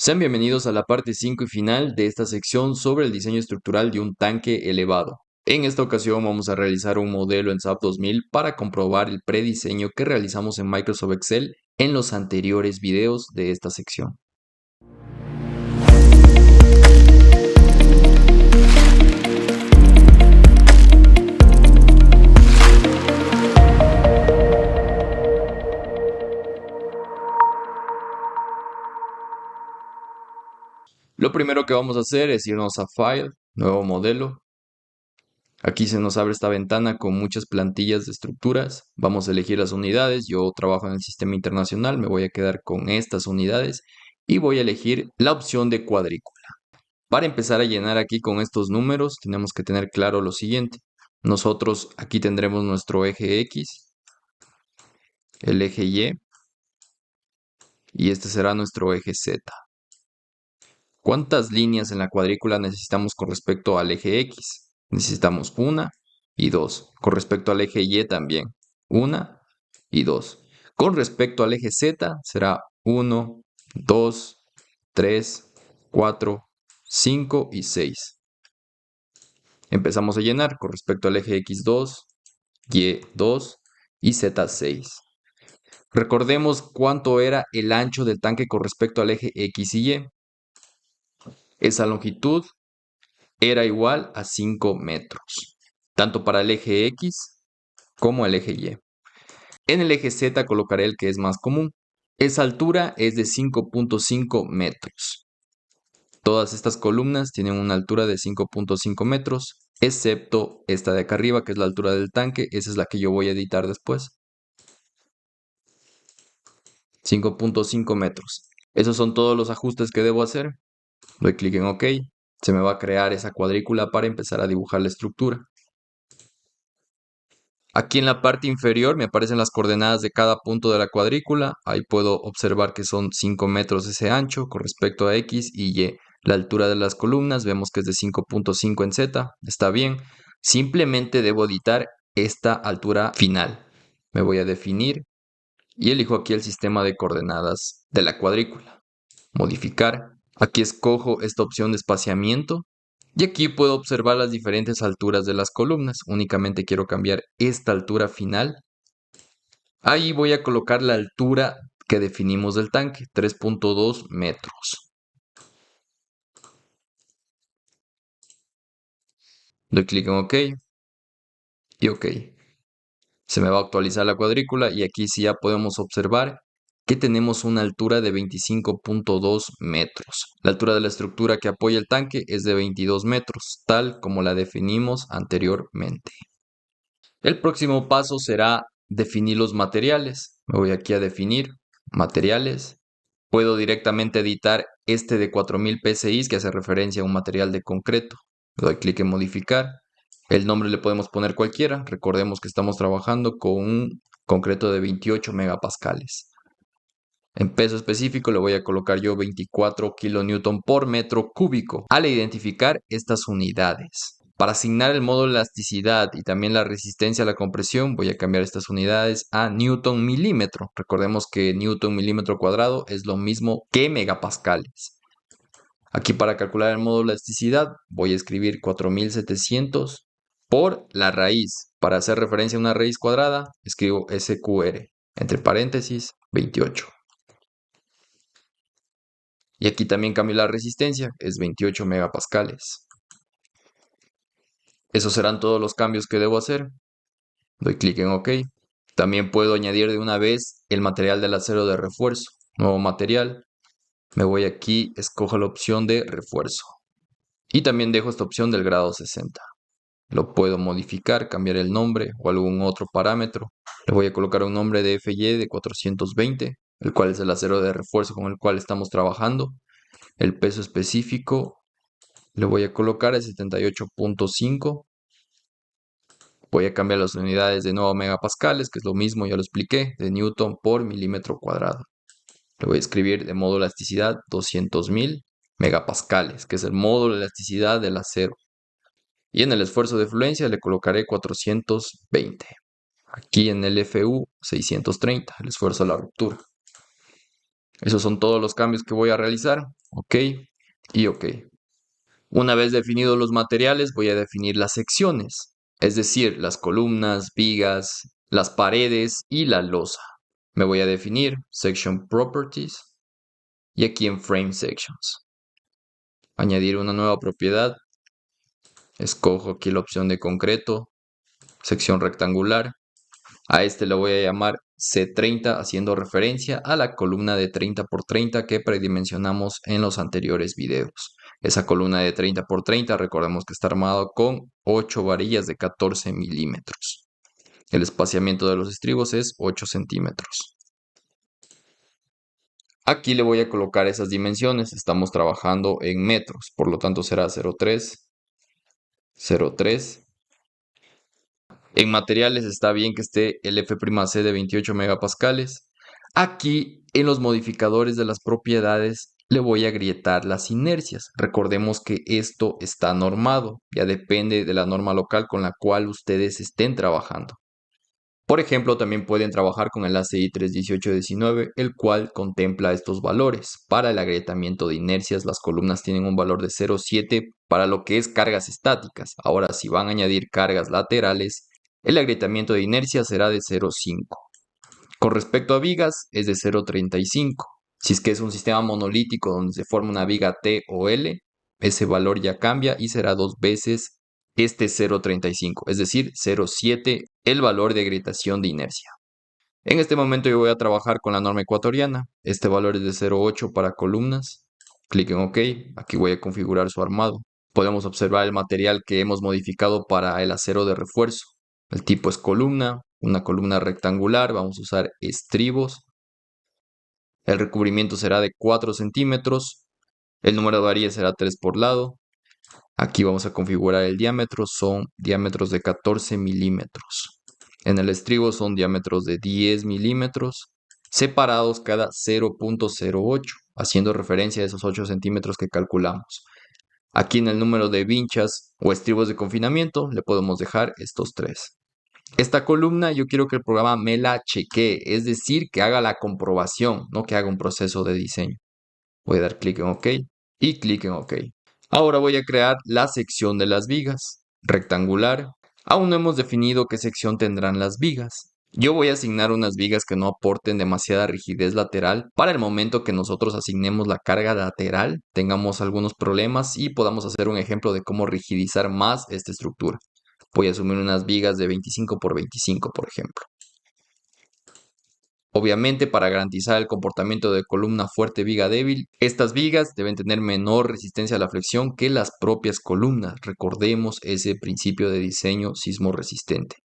Sean bienvenidos a la parte 5 y final de esta sección sobre el diseño estructural de un tanque elevado. En esta ocasión vamos a realizar un modelo en SAP 2000 para comprobar el prediseño que realizamos en Microsoft Excel en los anteriores videos de esta sección. Lo primero que vamos a hacer es irnos a File, Nuevo Modelo. Aquí se nos abre esta ventana con muchas plantillas de estructuras. Vamos a elegir las unidades. Yo trabajo en el sistema internacional, me voy a quedar con estas unidades y voy a elegir la opción de cuadrícula. Para empezar a llenar aquí con estos números, tenemos que tener claro lo siguiente. Nosotros aquí tendremos nuestro eje X, el eje y este será nuestro eje Z. ¿Cuántas líneas en la cuadrícula necesitamos con respecto al eje X? Necesitamos una y dos. Con respecto al eje Y también, una y dos. Con respecto al eje Z será 1, 2, 3, 4, 5 y 6. Empezamos a llenar con respecto al eje X2, Y2 y Z6. Recordemos cuánto era el ancho del tanque con respecto al eje X y Y. Esa longitud era igual a 5 metros, tanto para el eje X como el eje Y. En el eje Z colocaré el que es más común. Esa altura es de 5.5 metros. Todas estas columnas tienen una altura de 5.5 metros, excepto esta de acá arriba, que es la altura del tanque. Esa es la que yo voy a editar después. 5.5 metros. Esos son todos los ajustes que debo hacer. Doy clic en OK. Se me va a crear esa cuadrícula para empezar a dibujar la estructura. Aquí en la parte inferior me aparecen las coordenadas de cada punto de la cuadrícula. Ahí puedo observar que son 5 metros ese ancho con respecto a X y Y. La altura de las columnas vemos que es de 5.5 en Z. Está bien. Simplemente debo editar esta altura final. Me voy a definir y elijo aquí el sistema de coordenadas de la cuadrícula. Modificar. Aquí escojo esta opción de espaciamiento. Y aquí puedo observar las diferentes alturas de las columnas. Únicamente quiero cambiar esta altura final. Ahí voy a colocar la altura que definimos del tanque, 3.2 metros. Doy clic en OK y OK. Se me va a actualizar la cuadrícula y aquí sí ya podemos observar que tenemos una altura de 25.2 metros. La altura de la estructura que apoya el tanque es de 22 metros, tal como la definimos anteriormente. El próximo paso será definir los materiales. Me voy aquí a definir materiales. Puedo directamente editar este de 4000 PSI que hace referencia a un material de concreto. Le doy clic en modificar. El nombre le podemos poner cualquiera. Recordemos que estamos trabajando con un concreto de 28 megapascales. En peso específico le voy a colocar yo 24 kilonewton por metro cúbico al identificar estas unidades. Para asignar el módulo de elasticidad y también la resistencia a la compresión, voy a cambiar estas unidades a newton milímetro. Recordemos que newton milímetro cuadrado es lo mismo que megapascales. Aquí para calcular el módulo de elasticidad voy a escribir 4700 por la raíz. Para hacer referencia a una raíz cuadrada, escribo SQR, entre paréntesis, 28. Y aquí también cambio la resistencia, es 28 megapascales. Esos serán todos los cambios que debo hacer. Doy clic en OK. También puedo añadir de una vez el material del acero de refuerzo. Nuevo material. Me voy aquí, escojo la opción de refuerzo. Y también dejo esta opción del grado 60. Lo puedo modificar, cambiar el nombre o algún otro parámetro. Le voy a colocar un nombre de FY de 420, el cual es el acero de refuerzo con el cual estamos trabajando. El peso específico le voy a colocar el 78.5. Voy a cambiar las unidades de nuevo a megapascales, que es lo mismo, ya lo expliqué, de newton por milímetro cuadrado. Le voy a escribir de módulo de elasticidad 200.000 megapascales, que es el módulo de elasticidad del acero. Y en el esfuerzo de fluencia le colocaré 420. Aquí en el FU 630, el esfuerzo a la ruptura. Esos son todos los cambios que voy a realizar. ok y ok. Una vez definidos los materiales, voy a definir las secciones, es decir, las columnas, vigas, las paredes y la losa. Me voy a definir Section Properties y aquí en Frame Sections. Añadir una nueva propiedad. Escojo aquí la opción de concreto, sección rectangular. A este le voy a llamar C30, haciendo referencia a la columna de 30 por 30 que predimensionamos en los anteriores videos. Esa columna de 30 por 30, recordemos que está armado con 8 varillas de 14 milímetros. El espaciamiento de los estribos es 8 centímetros. Aquí le voy a colocar esas dimensiones. Estamos trabajando en metros, por lo tanto será 0,3, 0,3. En materiales está bien que esté el F'C de 28 megapascales. Aquí en los modificadores de las propiedades le voy a agrietar las inercias. Recordemos que esto está normado, ya depende de la norma local con la cual ustedes estén trabajando. Por ejemplo, también pueden trabajar con el ACI 31819, el cual contempla estos valores. Para el agrietamiento de inercias, las columnas tienen un valor de 0,7 para lo que es cargas estáticas. Ahora, si van a añadir cargas laterales, el agrietamiento de inercia será de 0,5. Con respecto a vigas, es de 0,35. Si es que es un sistema monolítico donde se forma una viga T o L, ese valor ya cambia y será 2 veces este 0,35, es decir, 0,7 el valor de agrietación de inercia. En este momento yo voy a trabajar con la norma ecuatoriana. Este valor es de 0,8 para columnas. Clic en OK. Aquí voy a configurar su armado. Podemos observar el material que hemos modificado para el acero de refuerzo. El tipo es columna, una columna rectangular. Vamos a usar estribos. El recubrimiento será de 4 centímetros. El número de varillas será 3 por lado. Aquí vamos a configurar el diámetro, son diámetros de 14 milímetros. En el estribo son diámetros de 10 milímetros, separados cada 0,08, haciendo referencia a esos 8 centímetros que calculamos. Aquí en el número de vinchas o estribos de confinamiento le podemos dejar estos 3. Esta columna yo quiero que el programa me la chequee, es decir, que haga la comprobación, no que haga un proceso de diseño. Voy a dar clic en OK y clic en OK. Ahora voy a crear la sección de las vigas. Rectangular. Aún no hemos definido qué sección tendrán las vigas. Yo voy a asignar unas vigas que no aporten demasiada rigidez lateral. Para el momento que nosotros asignemos la carga lateral, tengamos algunos problemas y podamos hacer un ejemplo de cómo rigidizar más esta estructura. Voy a asumir unas vigas de 25 por 25, por ejemplo. Obviamente, para garantizar el comportamiento de columna fuerte viga débil, estas vigas deben tener menor resistencia a la flexión que las propias columnas. Recordemos ese principio de diseño sismo resistente.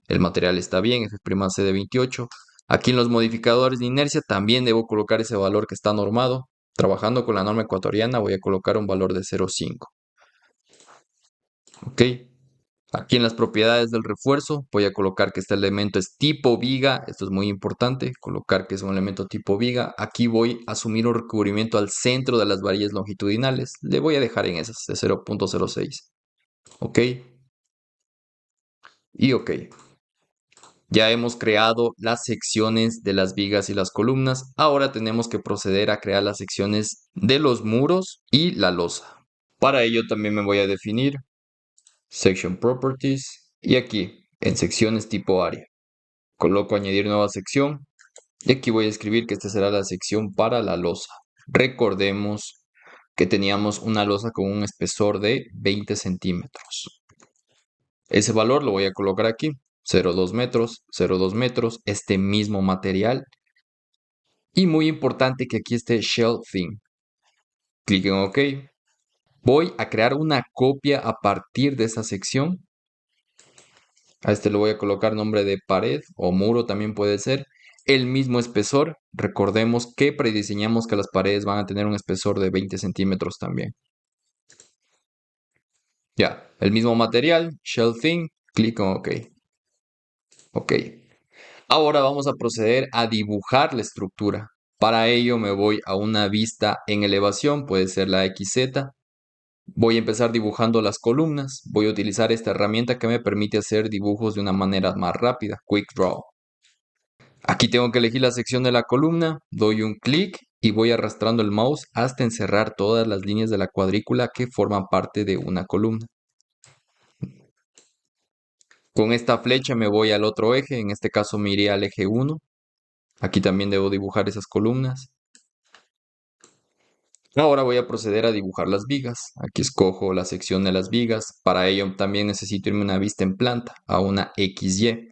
El material está bien, F'C de 28. Aquí en los modificadores de inercia también debo colocar ese valor que está normado. Trabajando con la norma ecuatoriana voy a colocar un valor de 0,5. Ok. Aquí en las propiedades del refuerzo voy a colocar que este elemento es tipo viga. Esto es muy importante, colocar que es un elemento tipo viga. Aquí voy a asumir un recubrimiento al centro de las varillas longitudinales. Le voy a dejar en esas de 0,06. Ok. Y ok. Ya hemos creado las secciones de las vigas y las columnas. Ahora tenemos que proceder a crear las secciones de los muros y la losa. Para ello también me voy a definir Section Properties y aquí en secciones tipo área. Coloco añadir nueva sección y aquí voy a escribir que esta será la sección para la losa. Recordemos que teníamos una losa con un espesor de 20 centímetros. Ese valor lo voy a colocar aquí, 0,2 metros, 0,2 metros, este mismo material. Y muy importante que aquí esté shelving. Clic en OK. Voy a crear una copia a partir de esa sección. A este le voy a colocar nombre de pared o muro también puede ser. El mismo espesor. Recordemos que prediseñamos que las paredes van a tener un espesor de 20 centímetros también. Ya, el mismo material, shelving, clic en OK. Ok. Ahora vamos a proceder a dibujar la estructura. Para ello me voy a una vista en elevación, puede ser la XZ. Voy a empezar dibujando las columnas. Voy a utilizar esta herramienta que me permite hacer dibujos de una manera más rápida, Quick Draw. Aquí tengo que elegir la sección de la columna, doy un clic y voy arrastrando el mouse hasta encerrar todas las líneas de la cuadrícula que forman parte de una columna. Con esta flecha me voy al otro eje, en este caso me iré al eje 1. Aquí también debo dibujar esas columnas. Ahora voy a proceder a dibujar las vigas. Aquí escojo la sección de las vigas. Para ello también necesito irme a una vista en planta, a una XY.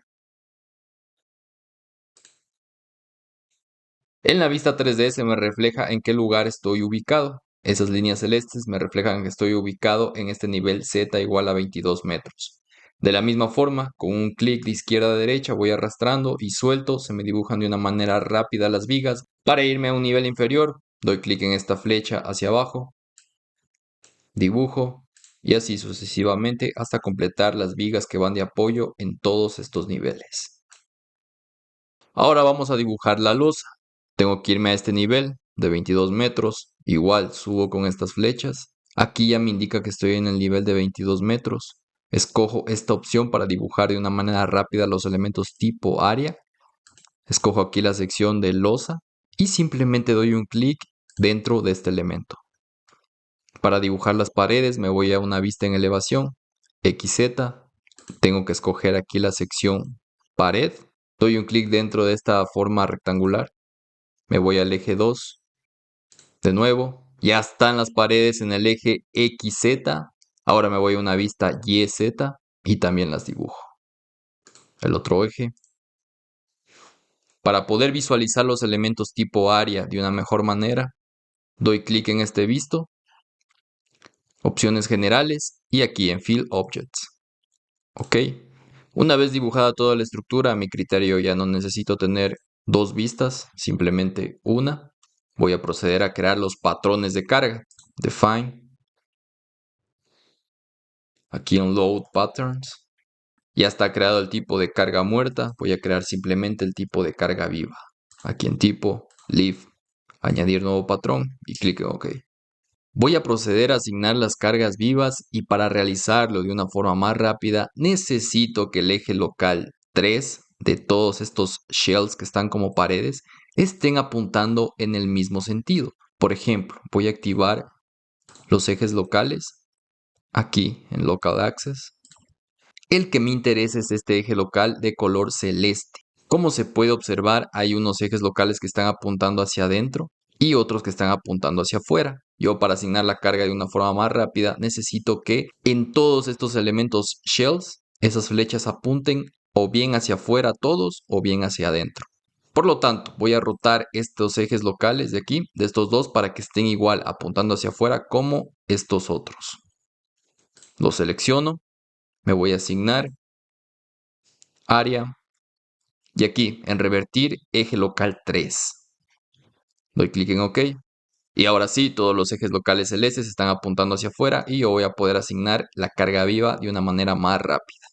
En la vista 3D se me refleja en qué lugar estoy ubicado. Esas líneas celestes me reflejan que estoy ubicado en este nivel Z igual a 22 metros. De la misma forma, con un clic de izquierda a derecha voy arrastrando y suelto, se me dibujan de una manera rápida las vigas. Para irme a un nivel inferior, doy clic en esta flecha hacia abajo, dibujo y así sucesivamente hasta completar las vigas que van de apoyo en todos estos niveles. Ahora vamos a dibujar la losa. Tengo que irme a este nivel de 22 metros. Igual subo con estas flechas. Aquí ya me indica que estoy en el nivel de 22 metros. Escojo esta opción para dibujar de una manera rápida los elementos tipo área. Escojo aquí la sección de losa y simplemente doy un clic dentro de este elemento. Para dibujar las paredes me voy a una vista en elevación, XZ. Tengo que escoger aquí la sección pared. Doy un clic dentro de esta forma rectangular. Me voy al eje 2. De nuevo, ya están las paredes en el eje XZ. Ahora me voy a una vista YZ y también las dibujo. El otro eje. Para poder visualizar los elementos tipo área de una mejor manera, doy clic en este visto, opciones generales y aquí en Fill Objects. Ok. Una vez dibujada toda la estructura, a mi criterio ya no necesito tener dos vistas, simplemente una. Voy a proceder a crear los patrones de carga. Define. Aquí en Load Patterns. Ya está creado el tipo de carga muerta. Voy a crear simplemente el tipo de carga viva. Aquí en tipo, Leave, añadir nuevo patrón y clic en OK. Voy a proceder a asignar las cargas vivas y para realizarlo de una forma más rápida necesito que el eje local 3 de todos estos shells que están como paredes estén apuntando en el mismo sentido. Por ejemplo, voy a activar los ejes locales aquí en Local Access. El que me interesa es este eje local de color celeste. Como se puede observar, hay unos ejes locales que están apuntando hacia adentro y otros que están apuntando hacia afuera. Yo para asignar la carga de una forma más rápida necesito que en todos estos elementos shells, esas flechas apunten o bien hacia afuera todos o bien hacia adentro. Por lo tanto, voy a rotar estos ejes locales de aquí, de estos dos, para que estén igual apuntando hacia afuera como estos otros. Los selecciono, me voy a asignar área y aquí en revertir eje local 3. Doy clic en OK. Y ahora sí, todos los ejes locales celestes están apuntando hacia afuera y yo voy a poder asignar la carga viva de una manera más rápida.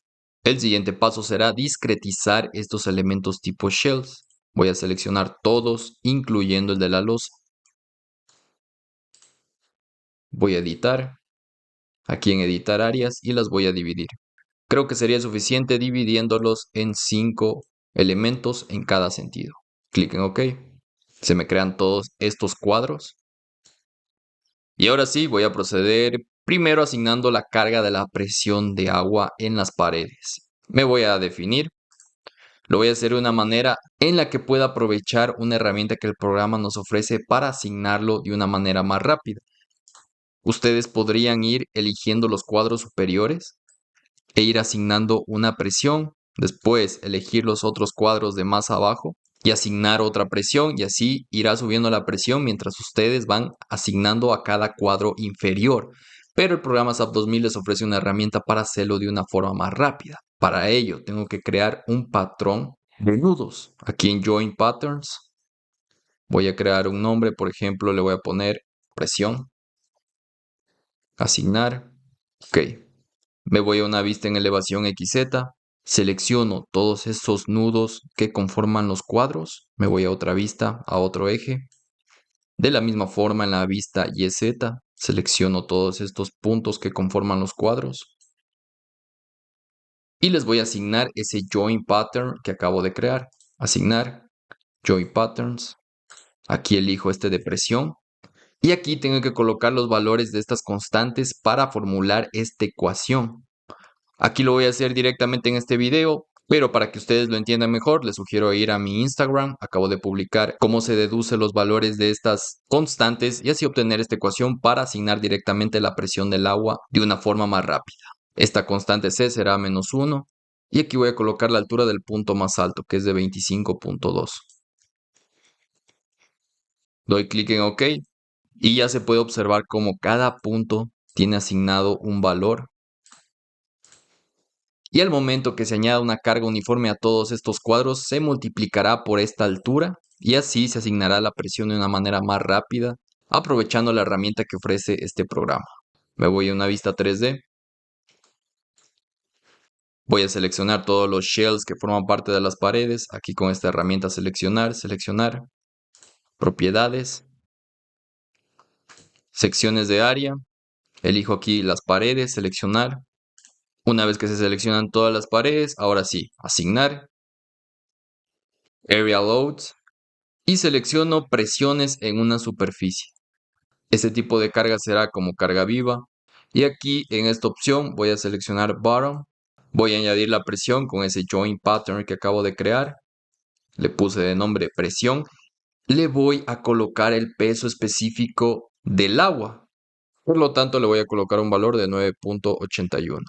El siguiente paso será discretizar estos elementos tipo shells. Voy a seleccionar todos, incluyendo el de la losa. Voy a editar, aquí en editar áreas y las voy a dividir. Creo que sería suficiente dividiéndolos en 5 elementos en cada sentido. Clic en OK. Se me crean todos estos cuadros. Y ahora sí, voy a proceder primero asignando la carga de la presión de agua en las paredes. Me voy a definir. Lo voy a hacer de una manera en la que pueda aprovechar una herramienta que el programa nos ofrece para asignarlo de una manera más rápida. Ustedes podrían ir eligiendo los cuadros superiores e ir asignando una presión, después elegir los otros cuadros de más abajo y asignar otra presión y así irá subiendo la presión mientras ustedes van asignando a cada cuadro inferior. Pero el programa SAP 2000 les ofrece una herramienta para hacerlo de una forma más rápida. Para ello tengo que crear un patrón de nudos. Aquí en Join Patterns voy a crear un nombre, por ejemplo le voy a poner presión, asignar, ok. Me voy a una vista en elevación XZ, selecciono todos estos nudos que conforman los cuadros, me voy a otra vista, a otro eje. De la misma forma en la vista YZ, selecciono todos estos puntos que conforman los cuadros. Y les voy a asignar ese Join Pattern que acabo de crear. Asignar, Join Patterns, Aquí elijo este de presión. Y aquí tengo que colocar los valores de estas constantes para formular esta ecuación. Aquí lo voy a hacer directamente en este video, pero para que ustedes lo entiendan mejor, les sugiero ir a mi Instagram. Acabo de publicar cómo se deduce los valores de estas constantes y así obtener esta ecuación para asignar directamente la presión del agua de una forma más rápida. Esta constante C será -1 y aquí voy a colocar la altura del punto más alto, que es de 25.2. Doy clic en OK y ya se puede observar cómo cada punto tiene asignado un valor. Y al momento que se añada una carga uniforme a todos estos cuadros, se multiplicará por esta altura y así se asignará la presión de una manera más rápida, aprovechando la herramienta que ofrece este programa. Me voy a una vista 3D. Voy a seleccionar todos los shells que forman parte de las paredes. Aquí con esta herramienta seleccionar, propiedades, secciones de área. Elijo aquí las paredes, seleccionar. Una vez que se seleccionan todas las paredes, ahora sí, asignar, Area Loads, y selecciono presiones en una superficie. Este tipo de carga será como carga viva. Y aquí en esta opción voy a seleccionar Bottom. Voy a añadir la presión con ese Join Pattern que acabo de crear. Le puse de nombre presión. Le voy a colocar el peso específico del agua. Por lo tanto, le voy a colocar un valor de 9.81.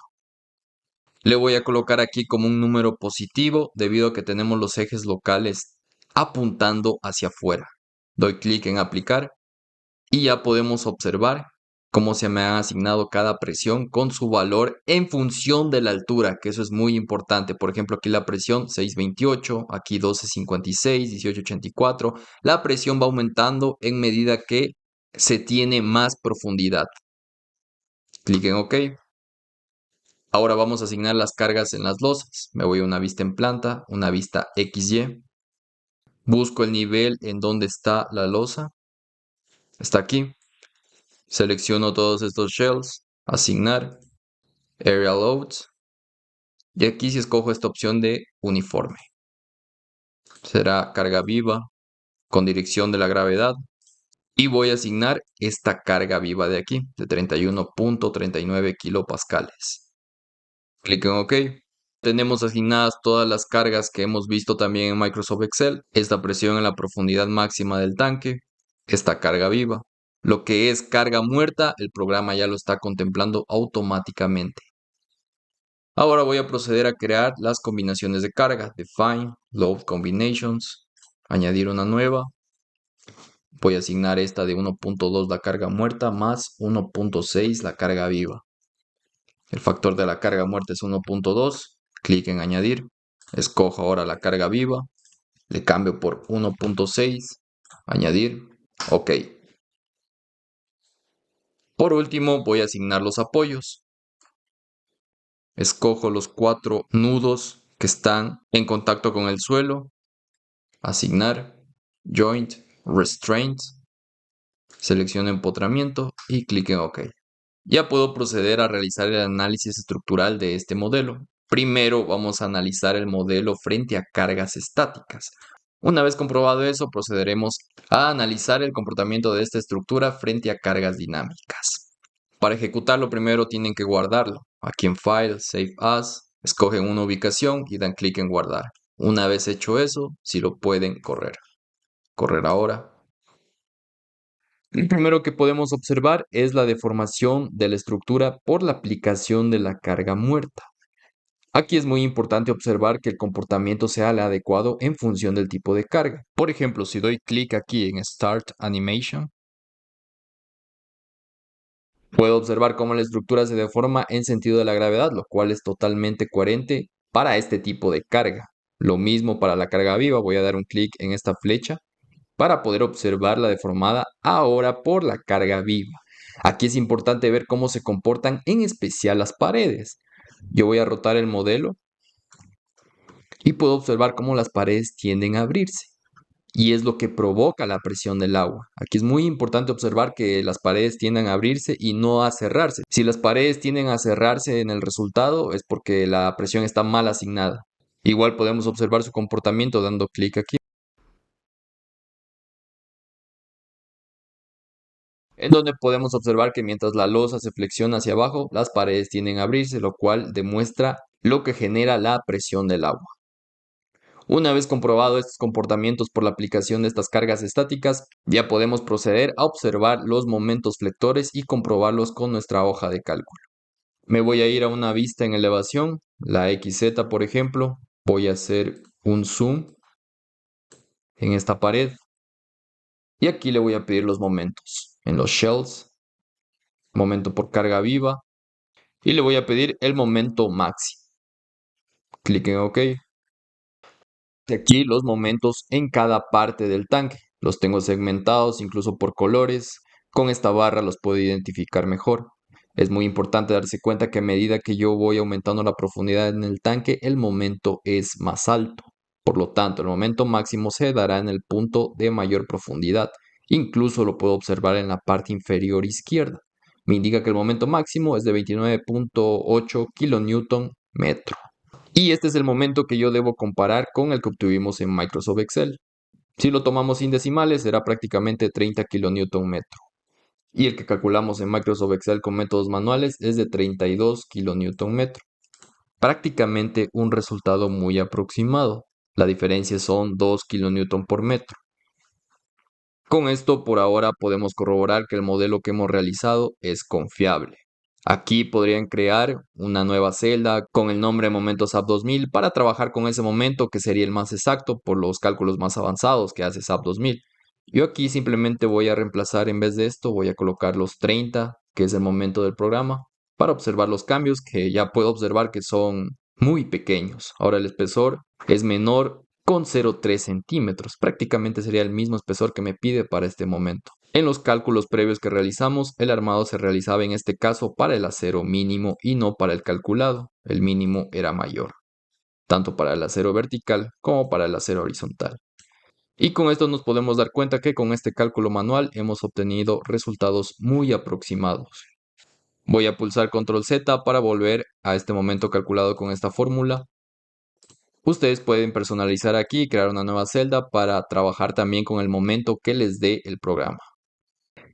Le voy a colocar aquí como un número positivo debido a que tenemos los ejes locales apuntando hacia afuera. Doy clic en aplicar y ya podemos observar cómo se me ha asignado cada presión con su valor en función de la altura, que eso es muy importante. Por ejemplo, aquí la presión 628, aquí 1256, 1884. La presión va aumentando en medida que se tiene más profundidad. Clic en OK. Ahora vamos a asignar las cargas en las losas. Me voy a una vista en planta, una vista XY. Busco el nivel en donde está la losa. Está aquí. Selecciono todos estos shells. Asignar. Area Loads. Y aquí si escojo esta opción de uniforme. Será carga viva con dirección de la gravedad. Y voy a asignar esta carga viva de aquí, de 31.39 kilopascales. Clic en OK. Tenemos asignadas todas las cargas que hemos visto también en Microsoft Excel. Esta presión en la profundidad máxima del tanque. Esta carga viva. Lo que es carga muerta, el programa ya lo está contemplando automáticamente. Ahora voy a proceder a crear las combinaciones de carga. Define, Load Combinations. Añadir una nueva. Voy a asignar esta de 1.2 la carga muerta más 1.6 la carga viva. El factor de la carga muerta es 1.2. Clic en añadir. Escojo ahora la carga viva. Le cambio por 1.6. Añadir. OK. Por último voy a asignar los apoyos. Escojo los 4 nudos que están en contacto con el suelo. Asignar. Joint. Restraint. Selecciono empotramiento y clic en OK. Ya puedo proceder a realizar el análisis estructural de este modelo. Primero vamos a analizar el modelo frente a cargas estáticas. Una vez comprobado eso, procederemos a analizar el comportamiento de esta estructura frente a cargas dinámicas. Para ejecutarlo primero tienen que guardarlo. Aquí en File, Save As, escogen una ubicación y dan clic en guardar. Una vez hecho eso, si lo pueden correr. Correr ahora. El primero que podemos observar es la deformación de la estructura por la aplicación de la carga muerta. Aquí es muy importante observar que el comportamiento sea el adecuado en función del tipo de carga. Por ejemplo, si doy clic aquí en Start Animation, puedo observar cómo la estructura se deforma en sentido de la gravedad, lo cual es totalmente coherente para este tipo de carga. Lo mismo para la carga viva, voy a dar un clic en esta flecha para poder observar la deformada ahora por la carga viva. Aquí es importante ver cómo se comportan en especial las paredes. Yo voy a rotar el modelo y puedo observar cómo las paredes tienden a abrirse. Y es lo que provoca la presión del agua. Aquí es muy importante observar que las paredes tienden a abrirse y no a cerrarse. Si las paredes tienden a cerrarse en el resultado es porque la presión está mal asignada. Igual podemos observar su comportamiento dando clic aquí. en donde podemos observar que mientras la losa se flexiona hacia abajo, las paredes tienden a abrirse, lo cual demuestra lo que genera la presión del agua. Una vez comprobado estos comportamientos por la aplicación de estas cargas estáticas, ya podemos proceder a observar los momentos flectores y comprobarlos con nuestra hoja de cálculo. Me voy a ir a una vista en elevación, la XZ por ejemplo. Voy a hacer un zoom en esta pared y aquí le voy a pedir los momentos en los shells, momento por carga viva, y le voy a pedir el momento máximo. Clic en OK. Aquí los momentos en cada parte del tanque. Los tengo segmentados incluso por colores. Con esta barra los puedo identificar mejor. Es muy importante darse cuenta que a medida que yo voy aumentando la profundidad en el tanque, el momento es más alto. Por lo tanto, el momento máximo se dará en el punto de mayor profundidad. Incluso lo puedo observar en la parte inferior izquierda. Me indica que el momento máximo es de 29.8 kN metro. Y este es el momento que yo debo comparar con el que obtuvimos en Microsoft Excel. Si lo tomamos sin decimales, será prácticamente 30 kN metro. Y el que calculamos en Microsoft Excel con métodos manuales es de 32 kN metro. Prácticamente un resultado muy aproximado. La diferencia son 2 kN por metro. Con esto, por ahora, podemos corroborar que el modelo que hemos realizado es confiable. Aquí podrían crear una nueva celda con el nombre Momento SAP 2000 para trabajar con ese momento que sería el más exacto por los cálculos más avanzados que hace SAP 2000. Yo aquí simplemente voy a reemplazar, en vez de esto, voy a colocar los 30, que es el momento del programa, para observar los cambios que ya puedo observar que son muy pequeños. Ahora el espesor es menor con 0,3 centímetros. Prácticamente sería el mismo espesor que me pide para este momento. En los cálculos previos que realizamos, el armado se realizaba en este caso para el acero mínimo y no para el calculado. El mínimo era mayor, tanto para el acero vertical como para el acero horizontal. Y con esto nos podemos dar cuenta que con este cálculo manual hemos obtenido resultados muy aproximados. Voy a pulsar Control Z para volver a este momento calculado con esta fórmula. Ustedes pueden personalizar aquí y crear una nueva celda para trabajar también con el momento que les dé el programa.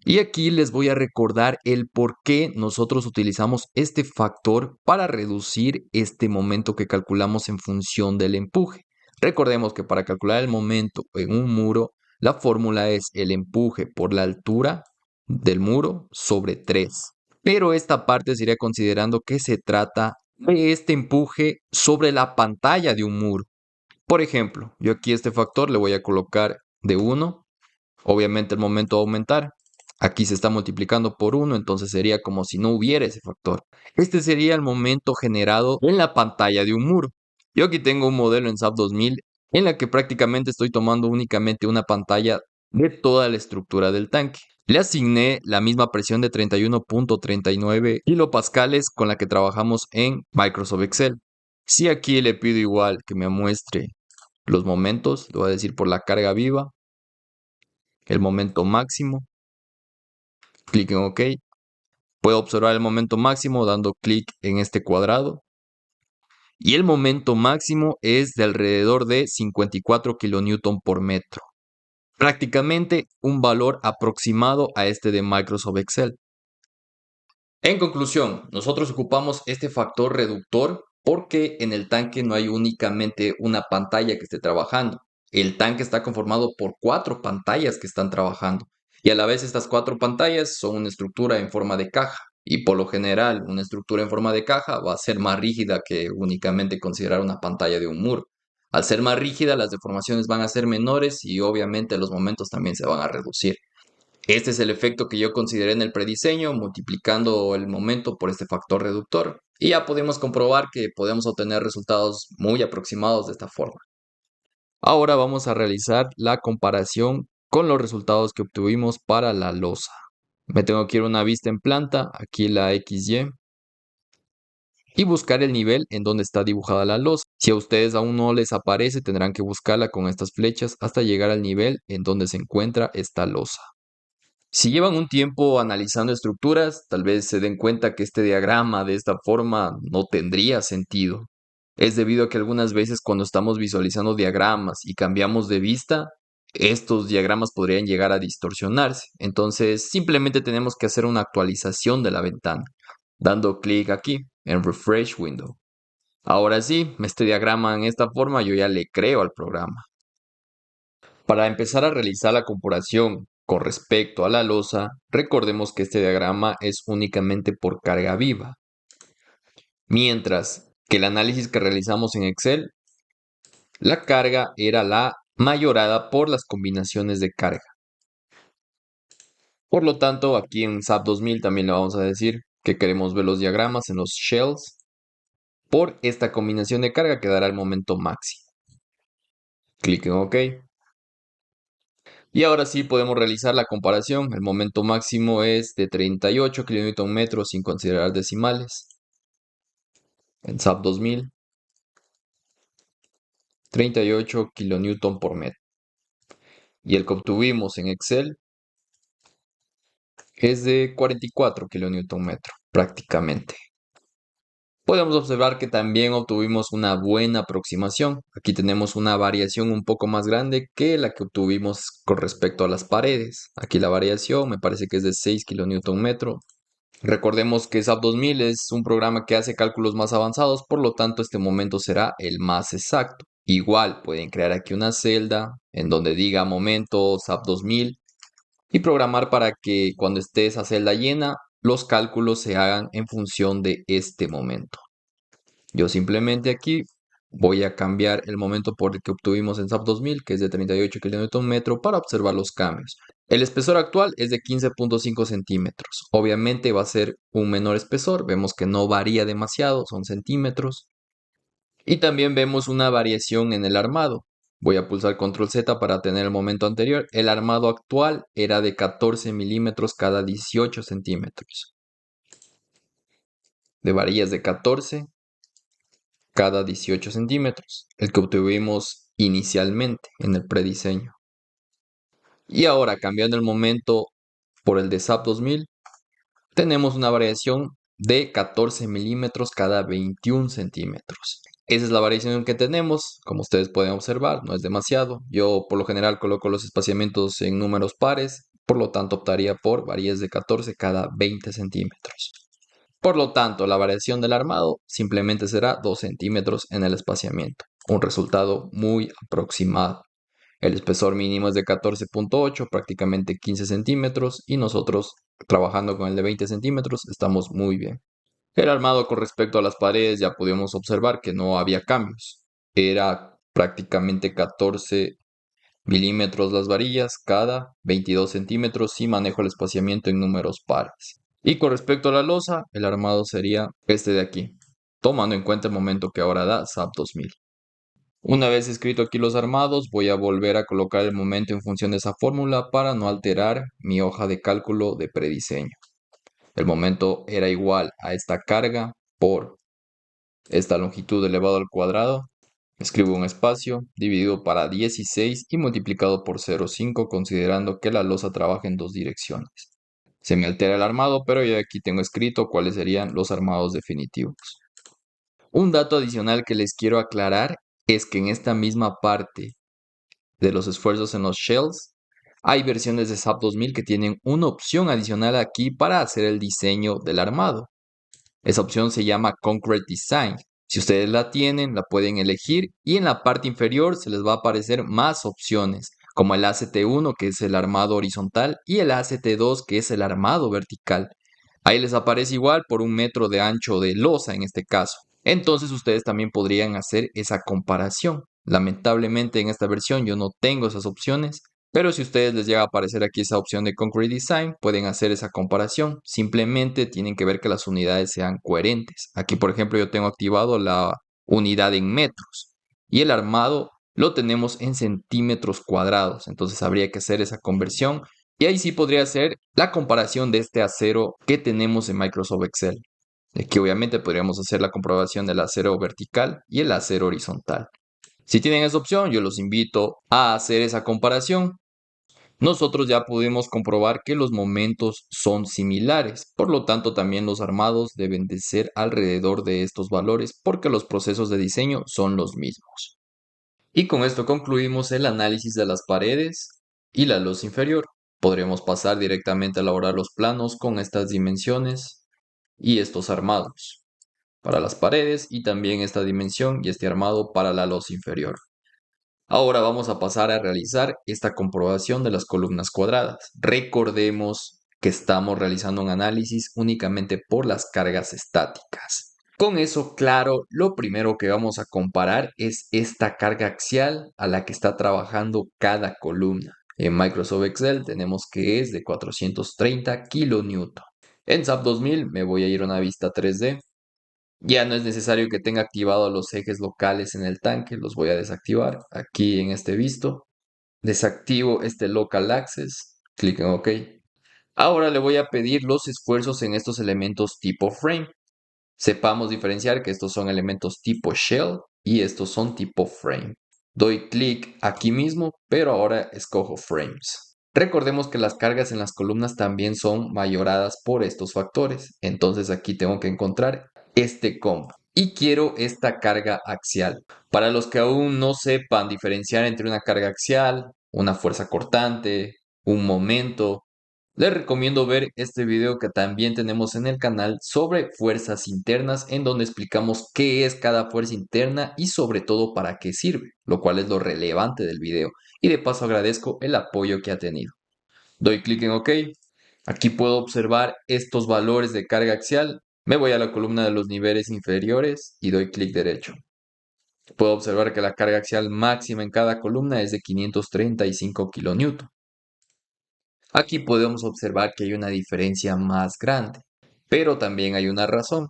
Y aquí les voy a recordar el por qué nosotros utilizamos este factor para reducir este momento que calculamos en función del empuje. Recordemos que para calcular el momento en un muro, la fórmula es el empuje por la altura del muro sobre 3. Pero esta parte sería considerando que se trata de este empuje sobre la pantalla de un muro. Por ejemplo, yo aquí este factor le voy a colocar de 1. Obviamente el momento va a aumentar. Aquí se está multiplicando por 1, entonces sería como si no hubiera ese factor. Este sería el momento generado en la pantalla de un muro. Yo aquí tengo un modelo en SAP 2000 en la que prácticamente estoy tomando únicamente una pantalla de toda la estructura del tanque. Le asigné la misma presión de 31.39 kilopascales con la que trabajamos en Microsoft Excel. Si aquí le pido igual que me muestre los momentos, le voy a decir por la carga viva, el momento máximo, clic en OK. Puedo observar el momento máximo dando clic en este cuadrado. Y el momento máximo es de alrededor de 54 kN por metro. Prácticamente un valor aproximado a este de Microsoft Excel. En conclusión, nosotros ocupamos este factor reductor porque en el tanque no hay únicamente una pantalla que esté trabajando. El tanque está conformado por 4 pantallas que están trabajando. Y a la vez estas 4 pantallas son una estructura en forma de caja. Y por lo general, una estructura en forma de caja va a ser más rígida que únicamente considerar una pantalla de un muro. Al ser más rígida, las deformaciones van a ser menores y obviamente los momentos también se van a reducir. Este es el efecto que yo consideré en el prediseño, multiplicando el momento por este factor reductor. Y ya podemos comprobar que podemos obtener resultados muy aproximados de esta forma. Ahora vamos a realizar la comparación con los resultados que obtuvimos para la losa. Me tengo que ir a una vista en planta, aquí la XY, y buscar el nivel en donde está dibujada la losa. Si a ustedes aún no les aparece, tendrán que buscarla con estas flechas hasta llegar al nivel en donde se encuentra esta losa. Si llevan un tiempo analizando estructuras, tal vez se den cuenta que este diagrama de esta forma no tendría sentido. Es debido a que algunas veces cuando estamos visualizando diagramas y cambiamos de vista, estos diagramas podrían llegar a distorsionarse. Entonces, simplemente tenemos que hacer una actualización de la ventana, dando clic aquí en Refresh Window. Ahora sí, este diagrama en esta forma yo ya le creo al programa. Para empezar a realizar la comparación con respecto a la losa, recordemos que este diagrama es únicamente por carga viva, mientras que el análisis que realizamos en Excel, la carga era la mayorada por las combinaciones de carga. Por lo tanto, aquí en SAP 2000 también le vamos a decir que queremos ver los diagramas en los shells por esta combinación de carga que dará el momento máximo. Clic en OK. Y ahora sí podemos realizar la comparación. El momento máximo es de 38 kN sin considerar decimales. En SAP 2000, 38 kN por metro. Y el que obtuvimos en Excel es de 44 kN prácticamente. Podemos observar que también obtuvimos una buena aproximación. Aquí tenemos una variación un poco más grande que la que obtuvimos con respecto a las paredes. Aquí la variación me parece que es de 6 kN. Recordemos que SAP 2000 es un programa que hace cálculos más avanzados, por lo tanto este momento será el más exacto. Igual pueden crear aquí una celda en donde diga momento SAP 2000 y programar para que cuando esté esa celda llena, los cálculos se hagan en función de este momento. Yo simplemente aquí voy a cambiar el momento por el que obtuvimos en SAP 2000, que es de 38 kN, para observar los cambios. El espesor actual es de 15.5 centímetros. Obviamente va a ser un menor espesor. Vemos que no varía demasiado, son centímetros. Y también vemos una variación en el armado. Voy a pulsar Control Z para tener el momento anterior. El armado actual era de 14 milímetros cada 18 centímetros. De varillas de 14 cada 18 centímetros, el que obtuvimos inicialmente en el prediseño. Y ahora, cambiando el momento por el de SAP 2000, tenemos una variación de 14 milímetros cada 21 centímetros. Esa es la variación que tenemos, como ustedes pueden observar, no es demasiado. Yo por lo general coloco los espaciamientos en números pares, por lo tanto optaría por varillas de 14 cada 20 centímetros. Por lo tanto, la variación del armado simplemente será 2 centímetros en el espaciamiento, un resultado muy aproximado. El espesor mínimo es de 14.8, prácticamente 15 centímetros, y nosotros, trabajando con el de 20 centímetros, estamos muy bien. El armado con respecto a las paredes ya pudimos observar que no había cambios. Era prácticamente 14 milímetros las varillas cada 22 centímetros si manejo el espaciamiento en números pares. Y con respecto a la losa, el armado sería este de aquí, tomando en cuenta el momento que ahora da SAP 2000. Una vez escrito aquí los armados, voy a volver a colocar el momento en función de esa fórmula para no alterar mi hoja de cálculo de prediseño. El momento era igual a esta carga por esta longitud elevado al cuadrado. Escribo un espacio dividido para 16 y multiplicado por 0,5 considerando que la losa trabaja en dos direcciones. Se me altera el armado, pero ya aquí tengo escrito cuáles serían los armados definitivos. Un dato adicional que les quiero aclarar es que en esta misma parte de los esfuerzos en los shells, hay versiones de SAP 2000 que tienen una opción adicional aquí para hacer el diseño del armado. Esa opción se llama Concrete Design. Si ustedes la tienen, la pueden elegir y en la parte inferior se les va a aparecer más opciones, como el ACT1 que es el armado horizontal y el ACT2 que es el armado vertical. Ahí les aparece igual por 1 metro de ancho de losa en este caso. Entonces ustedes también podrían hacer esa comparación. Lamentablemente en esta versión yo no tengo esas opciones, pero si a ustedes les llega a aparecer aquí esa opción de Concrete Design, pueden hacer esa comparación. Simplemente tienen que ver que las unidades sean coherentes. Aquí, por ejemplo, yo tengo activado la unidad en metros y el armado lo tenemos en centímetros cuadrados. Entonces habría que hacer esa conversión y ahí sí podría hacer la comparación de este acero que tenemos en Microsoft Excel. Aquí obviamente podríamos hacer la comprobación del acero vertical y el acero horizontal. Si tienen esa opción, yo los invito a hacer esa comparación. Nosotros ya pudimos comprobar que los momentos son similares, por lo tanto también los armados deben de ser alrededor de estos valores porque los procesos de diseño son los mismos. Y con esto concluimos el análisis de las paredes y la luz inferior. Podremos pasar directamente a elaborar los planos con estas dimensiones y estos armados para las paredes y también esta dimensión y este armado para la luz inferior. Ahora vamos a pasar a realizar esta comprobación de las columnas cuadradas. Recordemos que estamos realizando un análisis únicamente por las cargas estáticas. Con eso claro, lo primero que vamos a comparar es esta carga axial a la que está trabajando cada columna. En Microsoft Excel tenemos que es de 430 kN. En SAP 2000 me voy a ir a una vista 3D. Ya no es necesario que tenga activados los ejes locales en el tanque, los voy a desactivar aquí en este visto. Desactivo este local access, clic en OK. Ahora le voy a pedir los esfuerzos en estos elementos tipo frame. Sepamos diferenciar que estos son elementos tipo shell y estos son tipo frame. Doy clic aquí mismo, pero ahora escojo frames. Recordemos que las cargas en las columnas también son mayoradas por estos factores. Entonces aquí tengo que encontrar este combo. Y quiero esta carga axial. Para los que aún no sepan diferenciar entre una carga axial, una fuerza cortante, un momento, les recomiendo ver este video que también tenemos en el canal sobre fuerzas internas, en donde explicamos qué es cada fuerza interna y sobre todo para qué sirve, lo cual es lo relevante del video. Y de paso agradezco el apoyo que ha tenido. Doy clic en OK. Aquí puedo observar estos valores de carga axial. Me voy a la columna de los niveles inferiores y doy clic derecho. Puedo observar que la carga axial máxima en cada columna es de 535 kN. Aquí podemos observar que hay una diferencia más grande, pero también hay una razón.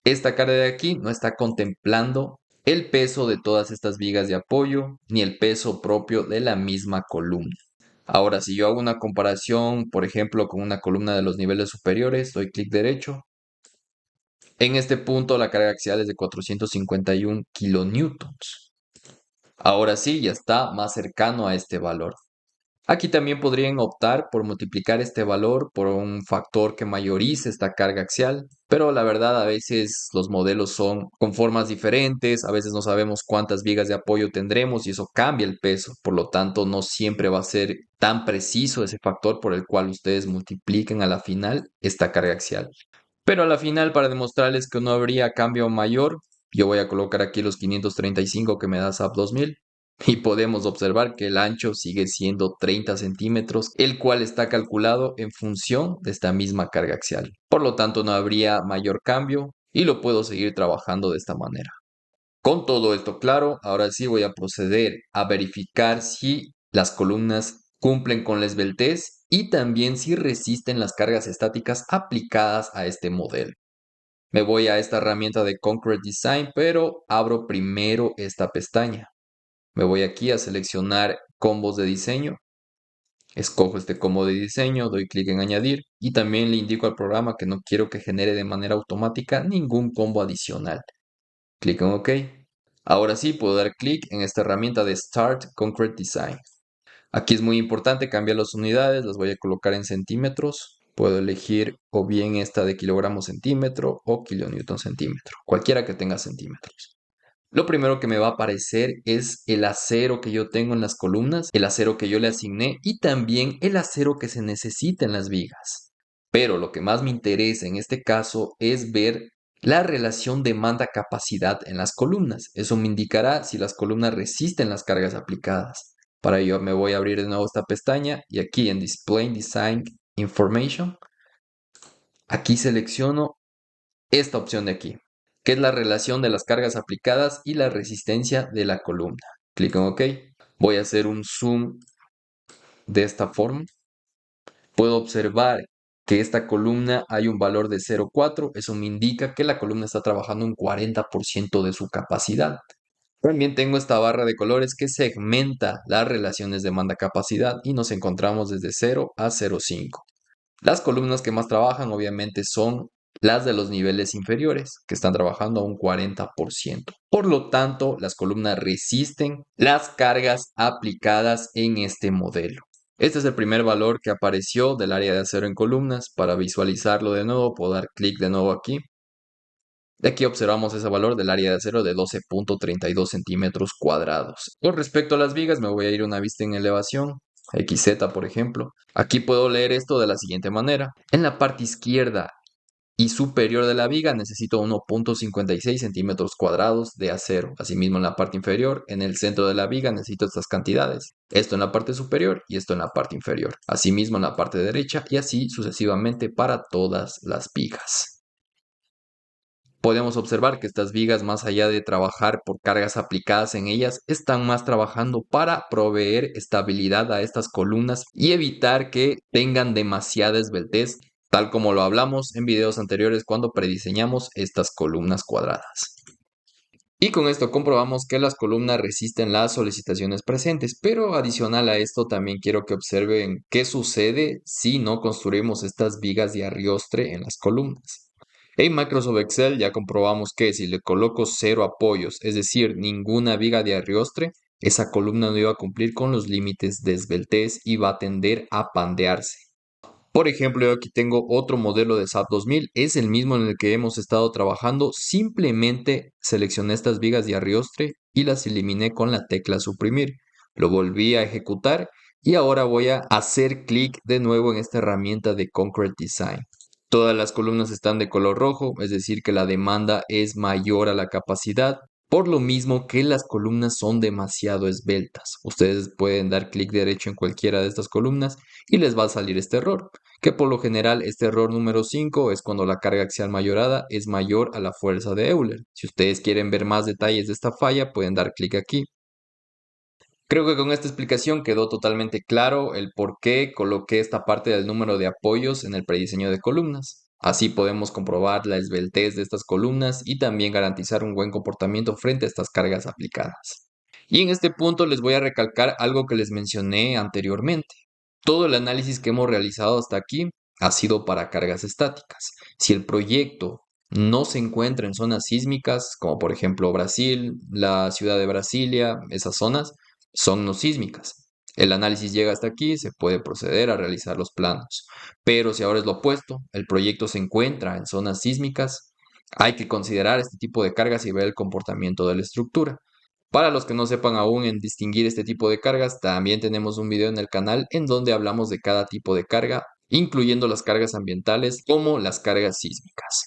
Esta carga de aquí no está contemplando el peso de todas estas vigas de apoyo ni el peso propio de la misma columna. Ahora, si yo hago una comparación, por ejemplo, con una columna de los niveles superiores, doy clic derecho. En este punto la carga axial es de 451 kilonewtons. Ahora sí, ya está más cercano a este valor. Aquí también podrían optar por multiplicar este valor por un factor que mayorice esta carga axial, pero la verdad a veces los modelos son con formas diferentes, a veces no sabemos cuántas vigas de apoyo tendremos y eso cambia el peso, por lo tanto no siempre va a ser tan preciso ese factor por el cual ustedes multipliquen a la final esta carga axial. Pero a la final, para demostrarles que no habría cambio mayor, yo voy a colocar aquí los 535 que me da SAP 2000 y podemos observar que el ancho sigue siendo 30 centímetros, el cual está calculado en función de esta misma carga axial. Por lo tanto, no habría mayor cambio y lo puedo seguir trabajando de esta manera. Con todo esto claro, ahora sí voy a proceder a verificar si las columnas cumplen con la esbeltez y también si resisten las cargas estáticas aplicadas a este modelo. Me voy a esta herramienta de Concrete Design, pero abro primero esta pestaña. Me voy aquí a seleccionar combos de diseño. Escojo este combo de diseño, doy clic en añadir y también le indico al programa que no quiero que genere de manera automática ningún combo adicional. Clic en OK. Ahora sí puedo dar clic en esta herramienta de Start Concrete Design. Aquí es muy importante cambiar las unidades, las voy a colocar en centímetros. Puedo elegir o bien esta de kilogramo centímetro o kilonewton centímetro, cualquiera que tenga centímetros. Lo primero que me va a aparecer es el acero que yo tengo en las columnas, el acero que yo le asigné y también el acero que se necesita en las vigas. Pero lo que más me interesa en este caso es ver la relación demanda-capacidad en las columnas. Eso me indicará si las columnas resisten las cargas aplicadas. Para ello me voy a abrir de nuevo esta pestaña y aquí en Display Design Information, aquí selecciono esta opción de aquí, que es la relación de las cargas aplicadas y la resistencia de la columna. Clic en OK. Voy a hacer un zoom de esta forma. Puedo observar que esta columna hay un valor de 0,4. Eso me indica que la columna está trabajando un 40% de su capacidad. También tengo esta barra de colores que segmenta las relaciones demanda-capacidad y nos encontramos desde 0 a 0,5. Las columnas que más trabajan obviamente son las de los niveles inferiores, que están trabajando a un 40%. Por lo tanto, las columnas resisten las cargas aplicadas en este modelo. Este es el primer valor que apareció del área de acero en columnas. Para visualizarlo de nuevo, puedo dar clic de nuevo aquí. De aquí observamos ese valor del área de acero de 12.32 centímetros cuadrados. Con respecto a las vigas, me voy a ir a una vista en elevación, XZ por ejemplo. Aquí puedo leer esto de la siguiente manera. En la parte izquierda y superior de la viga necesito 1.56 centímetros cuadrados de acero. Asimismo en la parte inferior, en el centro de la viga necesito estas cantidades. Esto en la parte superior y esto en la parte inferior. Asimismo en la parte derecha y así sucesivamente para todas las vigas. Podemos observar que estas vigas, más allá de trabajar por cargas aplicadas en ellas, están más trabajando para proveer estabilidad a estas columnas y evitar que tengan demasiada esbeltez, tal como lo hablamos en videos anteriores cuando prediseñamos estas columnas cuadradas. Y con esto comprobamos que las columnas resisten las solicitaciones presentes, pero adicional a esto también quiero que observen qué sucede si no construimos estas vigas de arriostre en las columnas. En Microsoft Excel ya comprobamos que si le coloco 0 apoyos, es decir, ninguna viga de arriostre, esa columna no iba a cumplir con los límites de esbeltez y va a tender a pandearse. Por ejemplo, yo aquí tengo otro modelo de SAP 2000, es el mismo en el que hemos estado trabajando, simplemente seleccioné estas vigas de arriostre y las eliminé con la tecla suprimir. Lo volví a ejecutar y ahora voy a hacer clic de nuevo en esta herramienta de Concrete Design. Todas las columnas están de color rojo, es decir que la demanda es mayor a la capacidad, por lo mismo que las columnas son demasiado esbeltas. Ustedes pueden dar clic derecho en cualquiera de estas columnas y les va a salir este error, que por lo general este error número 5 es cuando la carga axial mayorada es mayor a la fuerza de Euler. Si ustedes quieren ver más detalles de esta falla, pueden dar clic aquí. Creo que con esta explicación quedó totalmente claro el por qué coloqué esta parte del número de apoyos en el prediseño de columnas. Así podemos comprobar la esbeltez de estas columnas y también garantizar un buen comportamiento frente a estas cargas aplicadas. Y en este punto les voy a recalcar algo que les mencioné anteriormente. Todo el análisis que hemos realizado hasta aquí ha sido para cargas estáticas. Si el proyecto no se encuentra en zonas sísmicas, como por ejemplo Brasil, la ciudad de Brasilia, esas zonas, son no sísmicas. El análisis llega hasta aquí, se puede proceder a realizar los planos. Pero si ahora es lo opuesto, el proyecto se encuentra en zonas sísmicas, hay que considerar este tipo de cargas y ver el comportamiento de la estructura. Para los que no sepan aún en distinguir este tipo de cargas, también tenemos un video en el canal en donde hablamos de cada tipo de carga, incluyendo las cargas ambientales como las cargas sísmicas.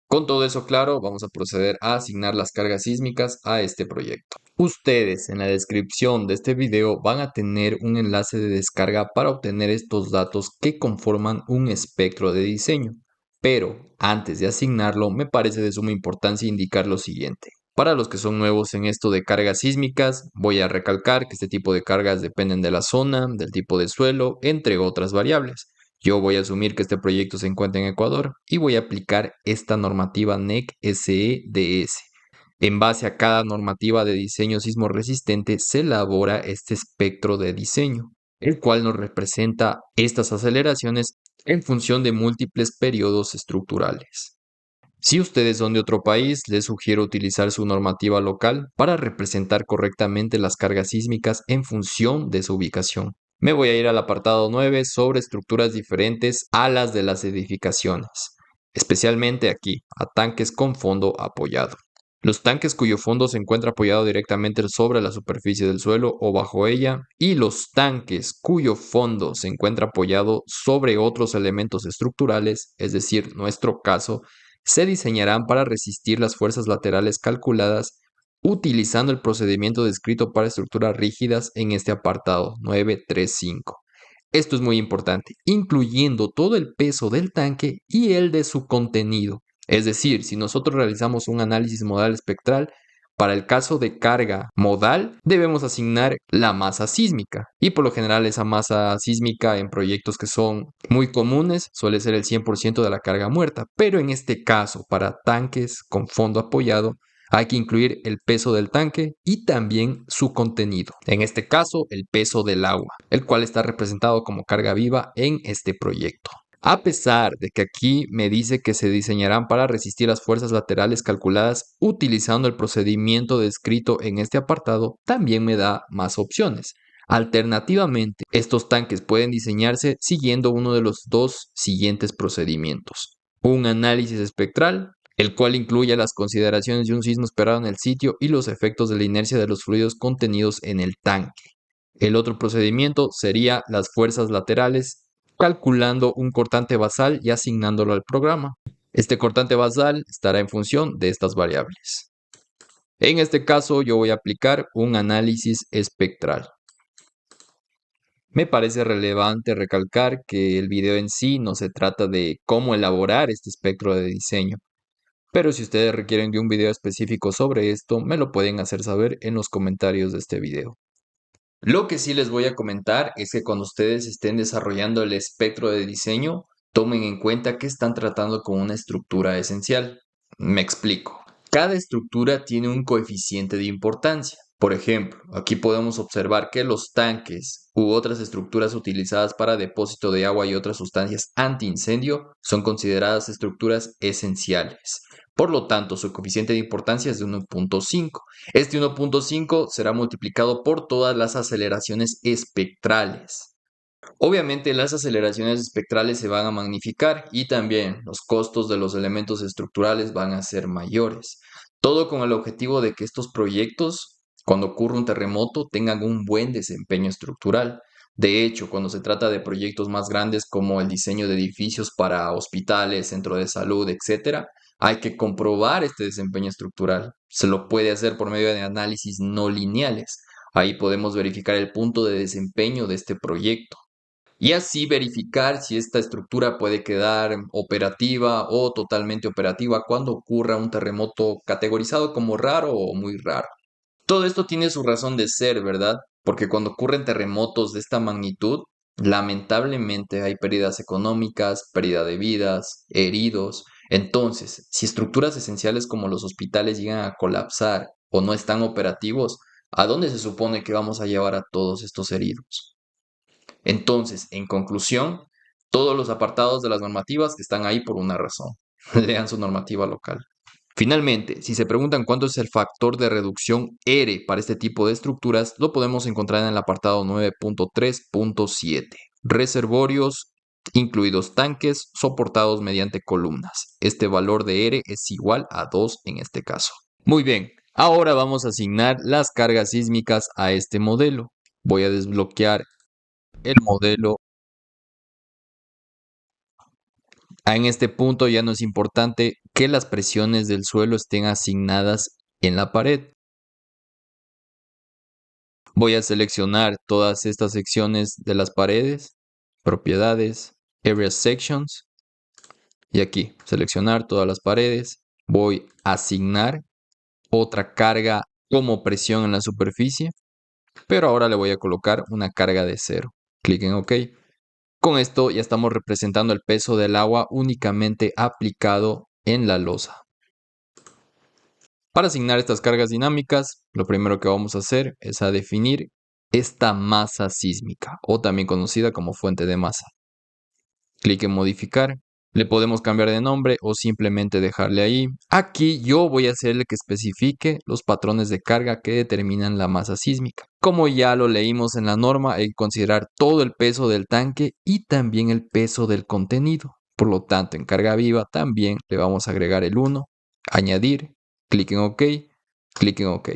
Con todo eso claro, vamos a proceder a asignar las cargas sísmicas a este proyecto. Ustedes en la descripción de este video van a tener un enlace de descarga para obtener estos datos que conforman un espectro de diseño. Pero antes de asignarlo, me parece de suma importancia indicar lo siguiente. Para los que son nuevos en esto de cargas sísmicas, voy a recalcar que este tipo de cargas dependen de la zona, del tipo de suelo, entre otras variables. Yo voy a asumir que este proyecto se encuentra en Ecuador y voy a aplicar esta normativa NEC SEDS. En base a cada normativa de diseño sismo resistente se elabora este espectro de diseño, el cual nos representa estas aceleraciones en función de múltiples periodos estructurales. Si ustedes son de otro país, les sugiero utilizar su normativa local para representar correctamente las cargas sísmicas en función de su ubicación. Me voy a ir al apartado 9 sobre estructuras diferentes a las de las edificaciones, especialmente aquí, a tanques con fondo apoyado. Los tanques cuyo fondo se encuentra apoyado directamente sobre la superficie del suelo o bajo ella, y los tanques cuyo fondo se encuentra apoyado sobre otros elementos estructurales, es decir, nuestro caso, se diseñarán para resistir las fuerzas laterales calculadas utilizando el procedimiento descrito para estructuras rígidas en este apartado 935. Esto es muy importante, incluyendo todo el peso del tanque y el de su contenido. Es decir, si nosotros realizamos un análisis modal espectral, para el caso de carga modal, debemos asignar la masa sísmica. Y por lo general esa masa sísmica en proyectos que son muy comunes suele ser el 100% de la carga muerta. Pero en este caso, para tanques con fondo apoyado, hay que incluir el peso del tanque y también su contenido. En este caso, el peso del agua, el cual está representado como carga viva en este proyecto. A pesar de que aquí me dice que se diseñarán para resistir las fuerzas laterales calculadas utilizando el procedimiento descrito en este apartado, también me da más opciones. Alternativamente, estos tanques pueden diseñarse siguiendo uno de los dos siguientes procedimientos: un análisis espectral el cual incluye las consideraciones de un sismo esperado en el sitio y los efectos de la inercia de los fluidos contenidos en el tanque. El otro procedimiento sería las fuerzas laterales, calculando un cortante basal y asignándolo al programa. Este cortante basal estará en función de estas variables. En este caso yo voy a aplicar un análisis espectral. Me parece relevante recalcar que el video en sí no se trata de cómo elaborar este espectro de diseño, pero si ustedes requieren de un video específico sobre esto, me lo pueden hacer saber en los comentarios de este video. Lo que sí les voy a comentar es que cuando ustedes estén desarrollando el espectro de diseño, tomen en cuenta que están tratando con una estructura esencial. Me explico. Cada estructura tiene un coeficiente de importancia. Por ejemplo, aquí podemos observar que los tanques u otras estructuras utilizadas para depósito de agua y otras sustancias antiincendio son consideradas estructuras esenciales. Por lo tanto, su coeficiente de importancia es de 1.5. Este 1.5 será multiplicado por todas las aceleraciones espectrales. Obviamente las aceleraciones espectrales se van a magnificar y también los costos de los elementos estructurales van a ser mayores. Todo con el objetivo de que estos proyectos, cuando ocurra un terremoto, tengan un buen desempeño estructural. De hecho, cuando se trata de proyectos más grandes como el diseño de edificios para hospitales, centro de salud, etc., hay que comprobar este desempeño estructural. Se lo puede hacer por medio de análisis no lineales. Ahí podemos verificar el punto de desempeño de este proyecto y así verificar si esta estructura puede quedar operativa o totalmente operativa cuando ocurra un terremoto categorizado como raro o muy raro. Todo esto tiene su razón de ser, ¿verdad? Porque cuando ocurren terremotos de esta magnitud, lamentablemente hay pérdidas económicas, pérdida de vidas, heridos. Entonces, si estructuras esenciales como los hospitales llegan a colapsar o no están operativos, ¿a dónde se supone que vamos a llevar a todos estos heridos? Entonces, en conclusión, todos los apartados de las normativas que están ahí por una razón. Lean su normativa local. Finalmente, si se preguntan cuánto es el factor de reducción R para este tipo de estructuras, lo podemos encontrar en el apartado 9.3.7. Reservorios, incluidos tanques, soportados mediante columnas. Este valor de R es igual a 2 en este caso. Muy bien, ahora vamos a asignar las cargas sísmicas a este modelo. Voy a desbloquear el modelo. En este punto ya no es importante que las presiones del suelo estén asignadas en la pared. Voy a seleccionar todas estas secciones de las paredes, propiedades, area sections, y aquí seleccionar todas las paredes. Voy a asignar otra carga como presión en la superficie, pero ahora le voy a colocar una carga de 0. Clic en OK. Con esto ya estamos representando el peso del agua únicamente aplicado en la losa. Para asignar estas cargas dinámicas, lo primero que vamos a hacer es definir esta masa sísmica, o también conocida como fuente de masa. Clic en modificar. Le podemos cambiar de nombre o simplemente dejarle ahí. Aquí yo voy a hacer el que especifique los patrones de carga que determinan la masa sísmica. Como ya lo leímos en la norma, hay que considerar todo el peso del tanque y también el peso del contenido. Por lo tanto, en carga viva también le vamos a agregar el 1, añadir, clic en OK, clic en OK.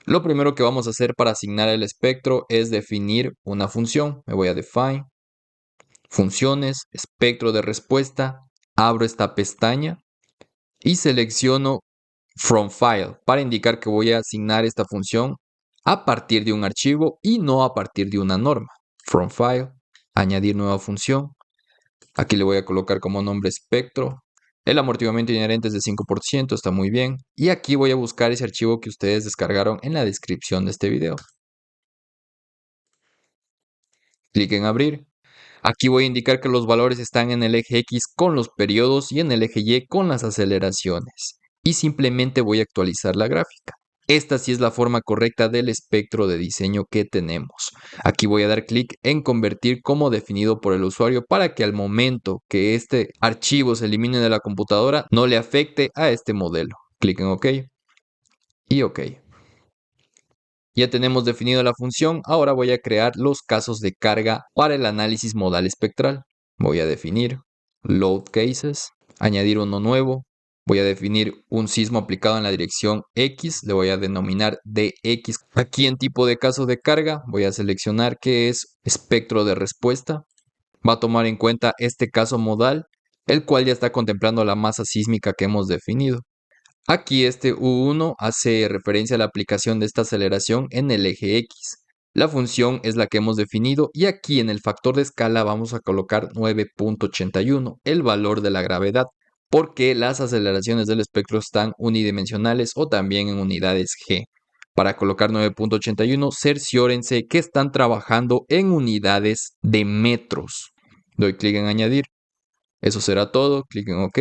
Lo primero que vamos a hacer para asignar el espectro es definir una función. Me voy a define, funciones, espectro de respuesta, abro esta pestaña y selecciono from file para indicar que voy a asignar esta función a partir de un archivo y no a partir de una norma. From file, añadir nueva función. Aquí le voy a colocar como nombre espectro. El amortiguamiento inherente es de 5%, está muy bien. Y aquí voy a buscar ese archivo que ustedes descargaron en la descripción de este video. Clic en abrir. Aquí voy a indicar que los valores están en el eje X con los periodos y en el eje Y con las aceleraciones. Y simplemente voy a actualizar la gráfica. Esta sí es la forma correcta del espectro de diseño que tenemos. Aquí voy a dar clic en convertir como definido por el usuario para que al momento que este archivo se elimine de la computadora no le afecte a este modelo. Clic en OK y OK. Ya tenemos definido la función, ahora voy a crear los casos de carga para el análisis modal espectral. Voy a definir load cases, añadir uno nuevo, Voy a definir un sismo aplicado en la dirección X, le voy a denominar DX. Aquí en tipo de caso de carga voy a seleccionar que es espectro de respuesta. Va a tomar en cuenta este caso modal, el cual ya está contemplando la masa sísmica que hemos definido. Aquí este U1 hace referencia a la aplicación de esta aceleración en el eje X. La función es la que hemos definido y aquí en el factor de escala vamos a colocar 9.81, el valor de la gravedad, porque las aceleraciones del espectro están unidimensionales o también en unidades G. Para colocar 9.81, cerciórense que están trabajando en unidades de metros. Doy clic en añadir. Eso será todo. Clic en OK.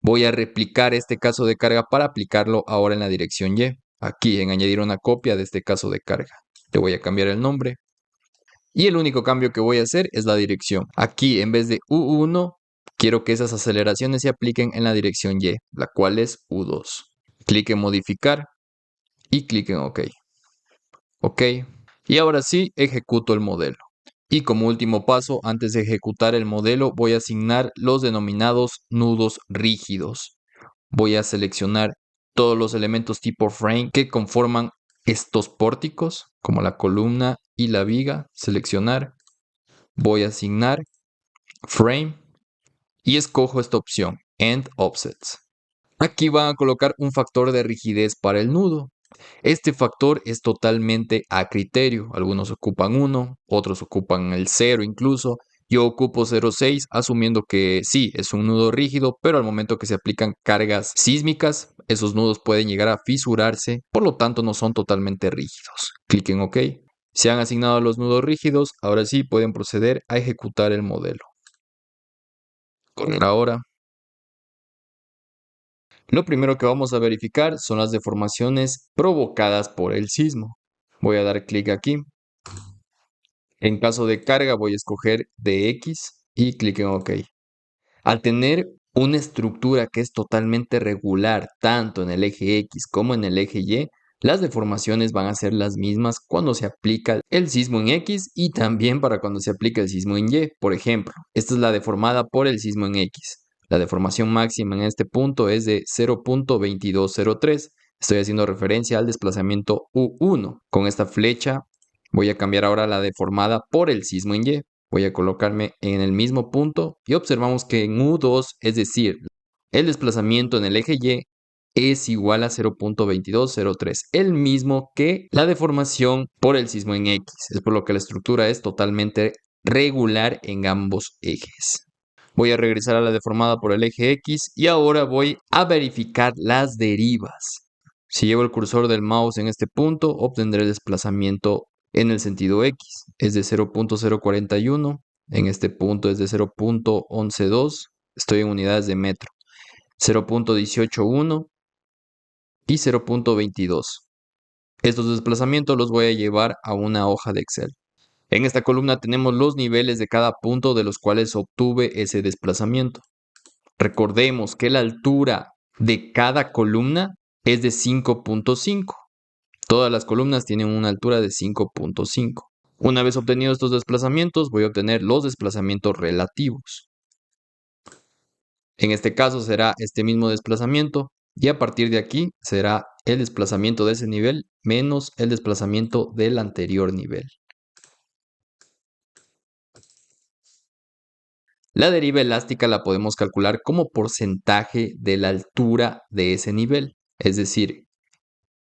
Voy a replicar este caso de carga para aplicarlo ahora en la dirección Y. Aquí en añadir una copia de este caso de carga. Le voy a cambiar el nombre. Y el único cambio que voy a hacer es la dirección. Aquí en vez de U1, quiero que esas aceleraciones se apliquen en la dirección Y, la cual es U2. Clic en modificar y clic en OK. OK. Y ahora sí, ejecuto el modelo. Y como último paso, antes de ejecutar el modelo, voy a asignar los denominados nudos rígidos. Voy a seleccionar todos los elementos tipo frame que conforman estos pórticos, como la columna y la viga. Seleccionar. Voy a asignar frame y escojo esta opción, end offsets. Aquí van a colocar un factor de rigidez para el nudo. Este factor es totalmente a criterio. Algunos ocupan 1, otros ocupan el 0 incluso. Yo ocupo 0,6 asumiendo que sí, es un nudo rígido, pero al momento que se aplican cargas sísmicas, esos nudos pueden llegar a fisurarse, por lo tanto no son totalmente rígidos. Clic en OK. Se han asignado los nudos rígidos, ahora sí pueden proceder a ejecutar el modelo. Correr ahora. Lo primero que vamos a verificar son las deformaciones provocadas por el sismo. Voy a dar clic aquí. En caso de carga voy a escoger DX y clic en OK. Al tener una estructura que es totalmente regular tanto en el eje X como en el eje Y, las deformaciones van a ser las mismas cuando se aplica el sismo en X y también para cuando se aplica el sismo en Y. Por ejemplo, esta es la deformada por el sismo en X. La deformación máxima en este punto es de 0.2203. Estoy haciendo referencia al desplazamiento U1. Con esta flecha voy a cambiar ahora la deformada por el sismo en Y. Voy a colocarme en el mismo punto y observamos que en U2, es decir, el desplazamiento en el eje Y es igual a 0.2203, el mismo que la deformación por el sismo en X. Es por lo que la estructura es totalmente regular en ambos ejes. Voy a regresar a la deformada por el eje X y ahora voy a verificar las derivas. Si llevo el cursor del mouse en este punto, obtendré el desplazamiento en el sentido X. Es de 0.041. En este punto es de 0.112. Estoy en unidades de metro. 0.181 y 0.22. Estos desplazamientos los voy a llevar a una hoja de Excel. En esta columna tenemos los niveles de cada punto de los cuales obtuve ese desplazamiento. Recordemos que la altura de cada columna es de 5.5. Todas las columnas tienen una altura de 5.5. Una vez obtenidos estos desplazamientos, voy a obtener los desplazamientos relativos. En este caso será este mismo desplazamiento y a partir de aquí será el desplazamiento de ese nivel menos el desplazamiento del anterior nivel. La deriva elástica la podemos calcular como porcentaje de la altura de ese nivel, es decir,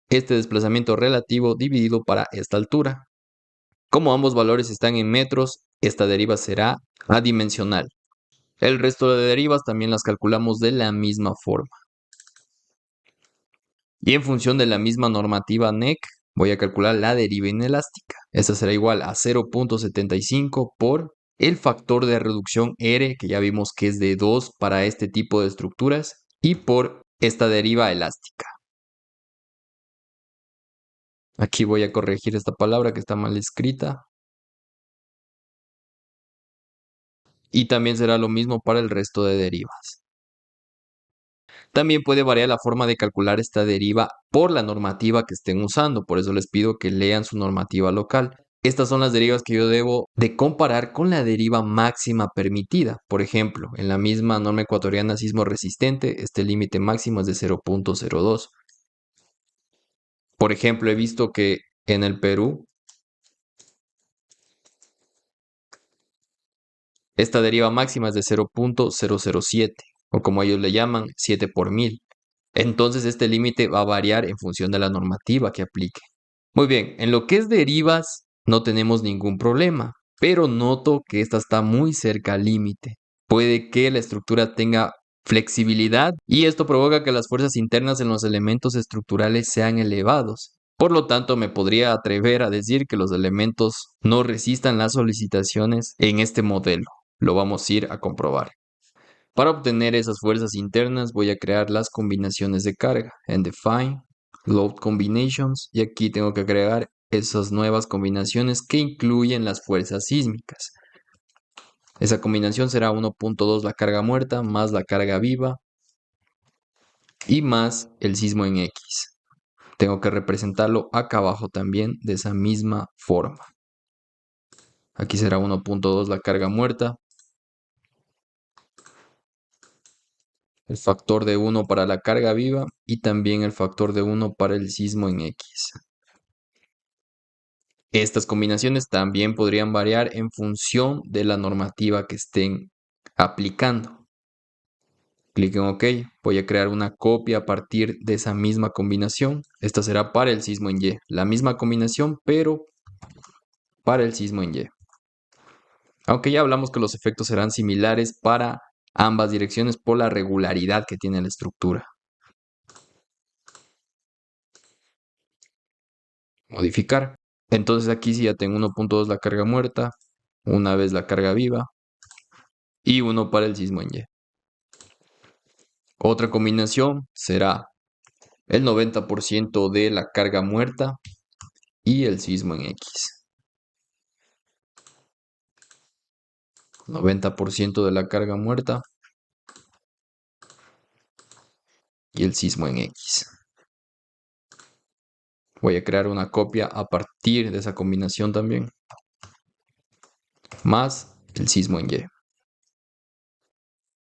este desplazamiento relativo dividido para esta altura. Como ambos valores están en metros, esta deriva será adimensional. El resto de derivas también las calculamos de la misma forma. Y en función de la misma normativa NEC, voy a calcular la deriva inelástica. Esta será igual a 0.75 por el factor de reducción R, que ya vimos que es de 2 para este tipo de estructuras, y por esta deriva elástica. Aquí voy a corregir esta palabra que está mal escrita. Y también será lo mismo para el resto de derivas. También puede variar la forma de calcular esta deriva por la normativa que estén usando, por eso les pido que lean su normativa local. Estas son las derivas que yo debo de comparar con la deriva máxima permitida. Por ejemplo, en la misma norma ecuatoriana sismo resistente, este límite máximo es de 0.02. Por ejemplo, he visto que en el Perú, esta deriva máxima es de 0.007, o como ellos le llaman, 7 por 1000. Entonces, este límite va a variar en función de la normativa que aplique. Muy bien, en lo que es derivas no tenemos ningún problema, pero noto que esta está muy cerca al límite. Puede que la estructura tenga flexibilidad y esto provoca que las fuerzas internas en los elementos estructurales sean elevados. Por lo tanto, me podría atrever a decir que los elementos no resistan las solicitaciones en este modelo. Lo vamos a ir a comprobar. Para obtener esas fuerzas internas voy a crear las combinaciones de carga en Define, Load Combinations, y aquí tengo que agregar esas nuevas combinaciones que incluyen las fuerzas sísmicas. Esa combinación será 1.2 la carga muerta más la carga viva y más el sismo en X. Tengo que representarlo acá abajo también de esa misma forma. Aquí será 1.2 la carga muerta, el factor de 1 para la carga viva y también el factor de 1 para el sismo en X. Estas combinaciones también podrían variar en función de la normativa que estén aplicando. Clic en OK. Voy a crear una copia a partir de esa misma combinación. Esta será para el sismo en Y. La misma combinación, pero para el sismo en Y. Aunque ya hablamos que los efectos serán similares para ambas direcciones por la regularidad que tiene la estructura. Modificar. Entonces aquí sí ya tengo 1.2 la carga muerta, una vez la carga viva y uno para el sismo en Y. Otra combinación será el 90% de la carga muerta y el sismo en X. 90% de la carga muerta y el sismo en X. Voy a crear una copia a partir de esa combinación también. Más el sismo en Y.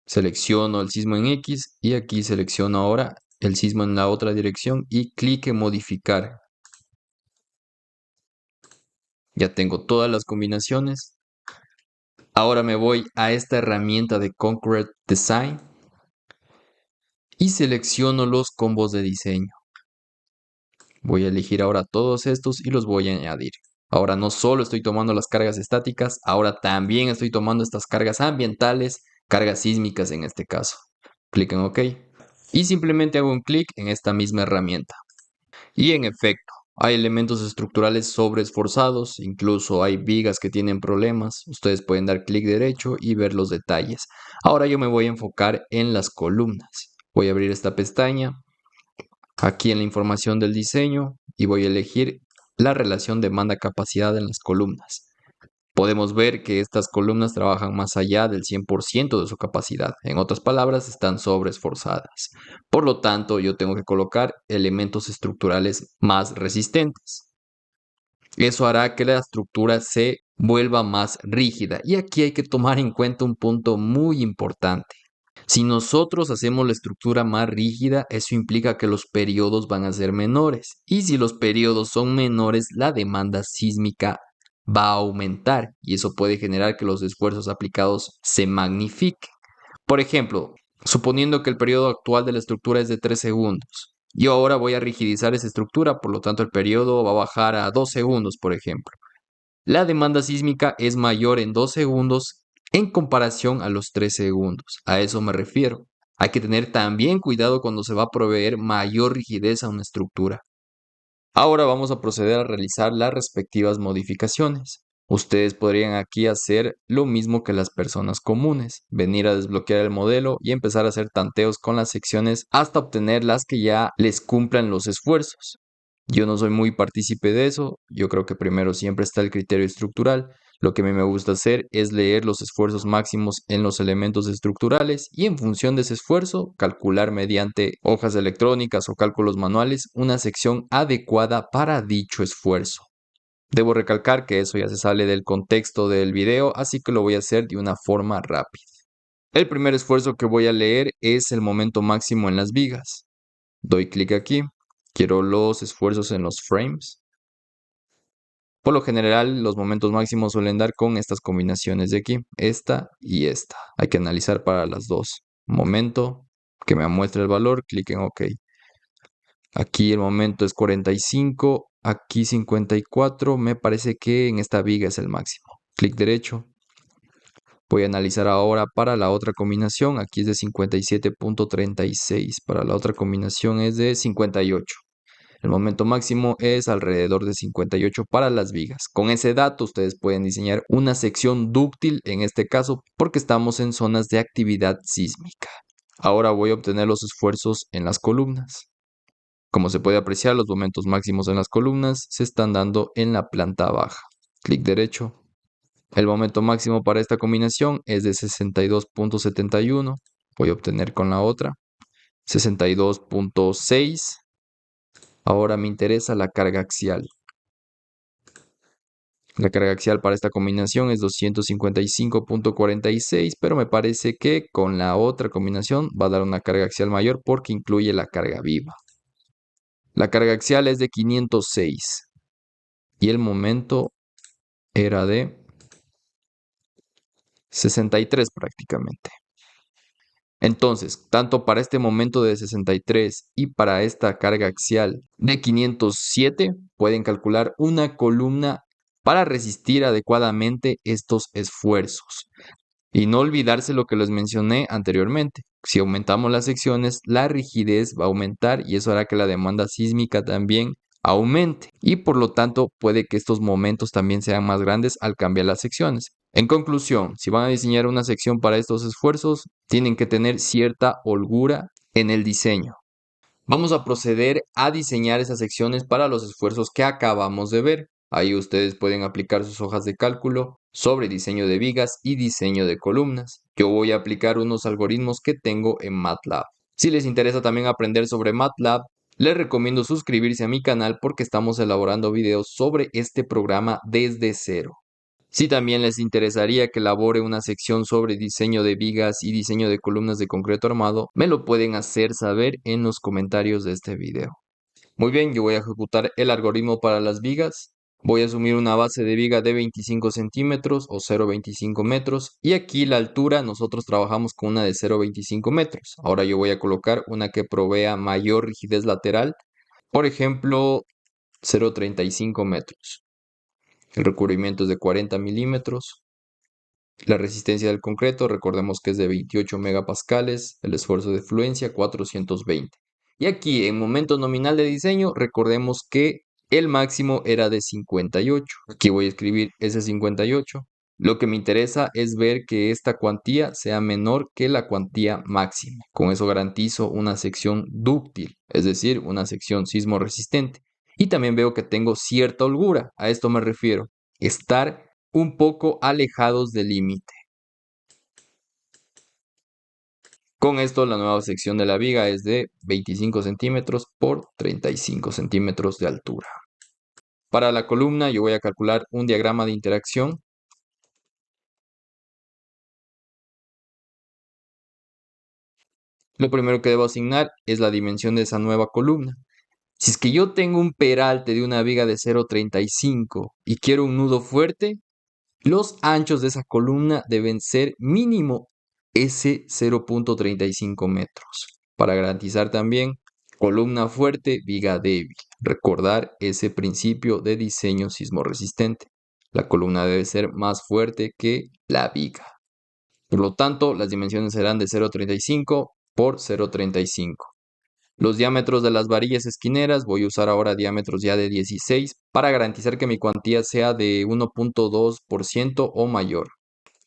Selecciono el sismo en X y aquí selecciono ahora el sismo en la otra dirección y clic en modificar. Ya tengo todas las combinaciones. Ahora me voy a esta herramienta de Concrete Design y selecciono los combos de diseño. Voy a elegir ahora todos estos y los voy a añadir. Ahora no solo estoy tomando las cargas estáticas, ahora también estoy tomando estas cargas ambientales, cargas sísmicas en este caso. Clic en OK. Y simplemente hago un clic en esta misma herramienta. Y en efecto, hay elementos estructurales sobreesforzados, incluso hay vigas que tienen problemas. Ustedes pueden dar clic derecho y ver los detalles. Ahora yo me voy a enfocar en las columnas. Voy a abrir esta pestaña, aquí en la información del diseño, y voy a elegir la relación demanda-capacidad en las columnas. Podemos ver que estas columnas trabajan más allá del 100% de su capacidad. En otras palabras, están sobreesforzadas. Por lo tanto, yo tengo que colocar elementos estructurales más resistentes. Eso hará que la estructura se vuelva más rígida. Y aquí hay que tomar en cuenta un punto muy importante. Si nosotros hacemos la estructura más rígida, eso implica que los periodos van a ser menores. Y si los periodos son menores, la demanda sísmica va a aumentar y eso puede generar que los esfuerzos aplicados se magnifiquen. Por ejemplo, suponiendo que el periodo actual de la estructura es de 3 segundos. Yo ahora voy a rigidizar esa estructura, por lo tanto el periodo va a bajar a 2 segundos, por ejemplo. La demanda sísmica es mayor en 2 segundos en comparación a los 3 segundos. A eso me refiero. Hay que tener también cuidado cuando se va a proveer mayor rigidez a una estructura. Ahora vamos a proceder a realizar las respectivas modificaciones. Ustedes podrían aquí hacer lo mismo que las personas comunes, venir a desbloquear el modelo y empezar a hacer tanteos con las secciones hasta obtener las que ya les cumplan los esfuerzos. Yo no soy muy partícipe de eso, yo creo que primero siempre está el criterio estructural. Lo que a mí me gusta hacer es leer los esfuerzos máximos en los elementos estructurales y en función de ese esfuerzo calcular mediante hojas electrónicas o cálculos manuales una sección adecuada para dicho esfuerzo. Debo recalcar que eso ya se sale del contexto del video, así que lo voy a hacer de una forma rápida. El primer esfuerzo que voy a leer es el momento máximo en las vigas. Doy clic aquí. Quiero los esfuerzos en los frames. Por lo general, los momentos máximos suelen dar con estas combinaciones de aquí, esta y esta. Hay que analizar para las dos. Momento, que me muestre el valor, clic en OK. Aquí el momento es 45, aquí 54. Me parece que en esta viga es el máximo. Clic derecho. Voy a analizar ahora para la otra combinación. Aquí es de 57.36. Para la otra combinación es de 58. El momento máximo es alrededor de 58 para las vigas. Con ese dato ustedes pueden diseñar una sección dúctil en este caso porque estamos en zonas de actividad sísmica. Ahora voy a obtener los esfuerzos en las columnas. Como se puede apreciar, los momentos máximos en las columnas se están dando en la planta baja. Clic derecho. El momento máximo para esta combinación es de 62.71. Voy a obtener con la otra 62.6. Ahora me interesa la carga axial. La carga axial para esta combinación es 255.46, pero me parece que con la otra combinación va a dar una carga axial mayor porque incluye la carga viva. La carga axial es de 506 y el momento era de 63 prácticamente. Entonces, tanto para este momento de 63 y para esta carga axial de 507, pueden calcular una columna para resistir adecuadamente estos esfuerzos. Y no olvidarse lo que les mencioné anteriormente. Si aumentamos las secciones, la rigidez va a aumentar y eso hará que la demanda sísmica también aumente. Y por lo tanto, puede que estos momentos también sean más grandes al cambiar las secciones. En conclusión, si van a diseñar una sección para estos esfuerzos, tienen que tener cierta holgura en el diseño. Vamos a proceder a diseñar esas secciones para los esfuerzos que acabamos de ver. Ahí ustedes pueden aplicar sus hojas de cálculo sobre diseño de vigas y diseño de columnas. Yo voy a aplicar unos algoritmos que tengo en MATLAB. Si les interesa también aprender sobre MATLAB, les recomiendo suscribirse a mi canal porque estamos elaborando videos sobre este programa desde cero. Si también les interesaría que elabore una sección sobre diseño de vigas y diseño de columnas de concreto armado, me lo pueden hacer saber en los comentarios de este video. Muy bien, yo voy a ejecutar el algoritmo para las vigas. Voy a asumir una base de viga de 25 centímetros o 0,25 metros. Y aquí la altura, nosotros trabajamos con una de 0,25 metros. Ahora yo voy a colocar una que provea mayor rigidez lateral. Por ejemplo, 0,35 metros. El recubrimiento es de 40 milímetros. La resistencia del concreto, recordemos que es de 28 megapascales. El esfuerzo de fluencia, 420. Y aquí, en momento nominal de diseño, recordemos que el máximo era de 58. Aquí voy a escribir ese 58. Lo que me interesa es ver que esta cuantía sea menor que la cuantía máxima. Con eso garantizo una sección dúctil, es decir, una sección sismo resistente. Y también veo que tengo cierta holgura. A esto me refiero. Estar un poco alejados del límite. Con esto, la nueva sección de la viga es de 25 centímetros por 35 centímetros de altura. Para la columna, yo voy a calcular un diagrama de interacción. Lo primero que debo asignar es la dimensión de esa nueva columna. Si es que yo tengo un peralte de una viga de 0,35 y quiero un nudo fuerte, los anchos de esa columna deben ser mínimo ese 0,35 metros. Para garantizar también columna fuerte, viga débil. Recordar ese principio de diseño sismo resistente. La columna debe ser más fuerte que la viga. Por lo tanto, las dimensiones serán de 0,35 por 0,35. Los diámetros de las varillas esquineras, voy a usar ahora diámetros ya de 16 para garantizar que mi cuantía sea de 1,2% o mayor.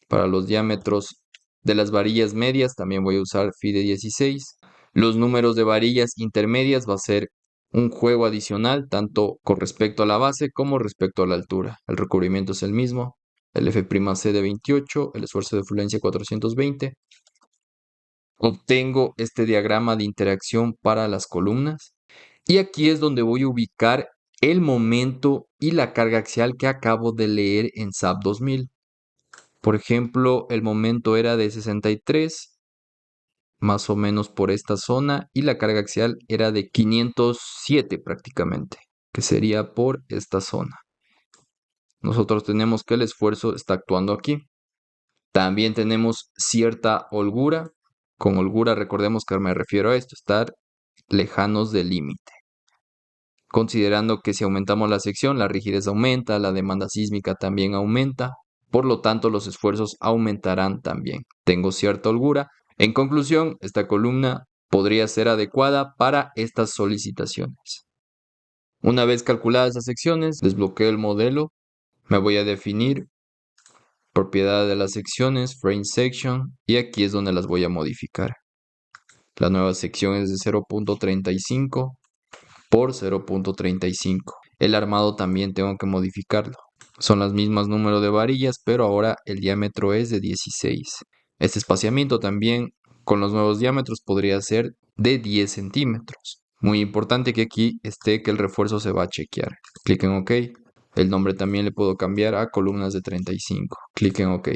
Para los diámetros de las varillas medias también voy a usar phi de 16. Los números de varillas intermedias va a ser un juego adicional tanto con respecto a la base como respecto a la altura. El recubrimiento es el mismo. El F'C de 28, el esfuerzo de fluencia 420. Obtengo este diagrama de interacción para las columnas y aquí es donde voy a ubicar el momento y la carga axial que acabo de leer en SAP 2000. Por ejemplo, el momento era de 63, más o menos por esta zona, y la carga axial era de 507 prácticamente, que sería por esta zona. Nosotros tenemos que el esfuerzo está actuando aquí. También tenemos cierta holgura. Con holgura recordemos que me refiero a esto, estar lejanos del límite. Considerando que si aumentamos la sección, la rigidez aumenta, la demanda sísmica también aumenta, por lo tanto los esfuerzos aumentarán también. Tengo cierta holgura. En conclusión, esta columna podría ser adecuada para estas solicitaciones. Una vez calculadas las secciones, desbloqueo el modelo, me voy a definir propiedad de las secciones, frame section, y aquí es donde las voy a modificar. La nueva sección es de 0.35 por 0.35. El armado también tengo que modificarlo. Son las mismas número de varillas, pero ahora el diámetro es de 16. Este espaciamiento también con los nuevos diámetros podría ser de 10 centímetros. Muy importante que aquí esté que el refuerzo se va a chequear. Clic en OK. El nombre también le puedo cambiar a columnas de 35. Clic en OK.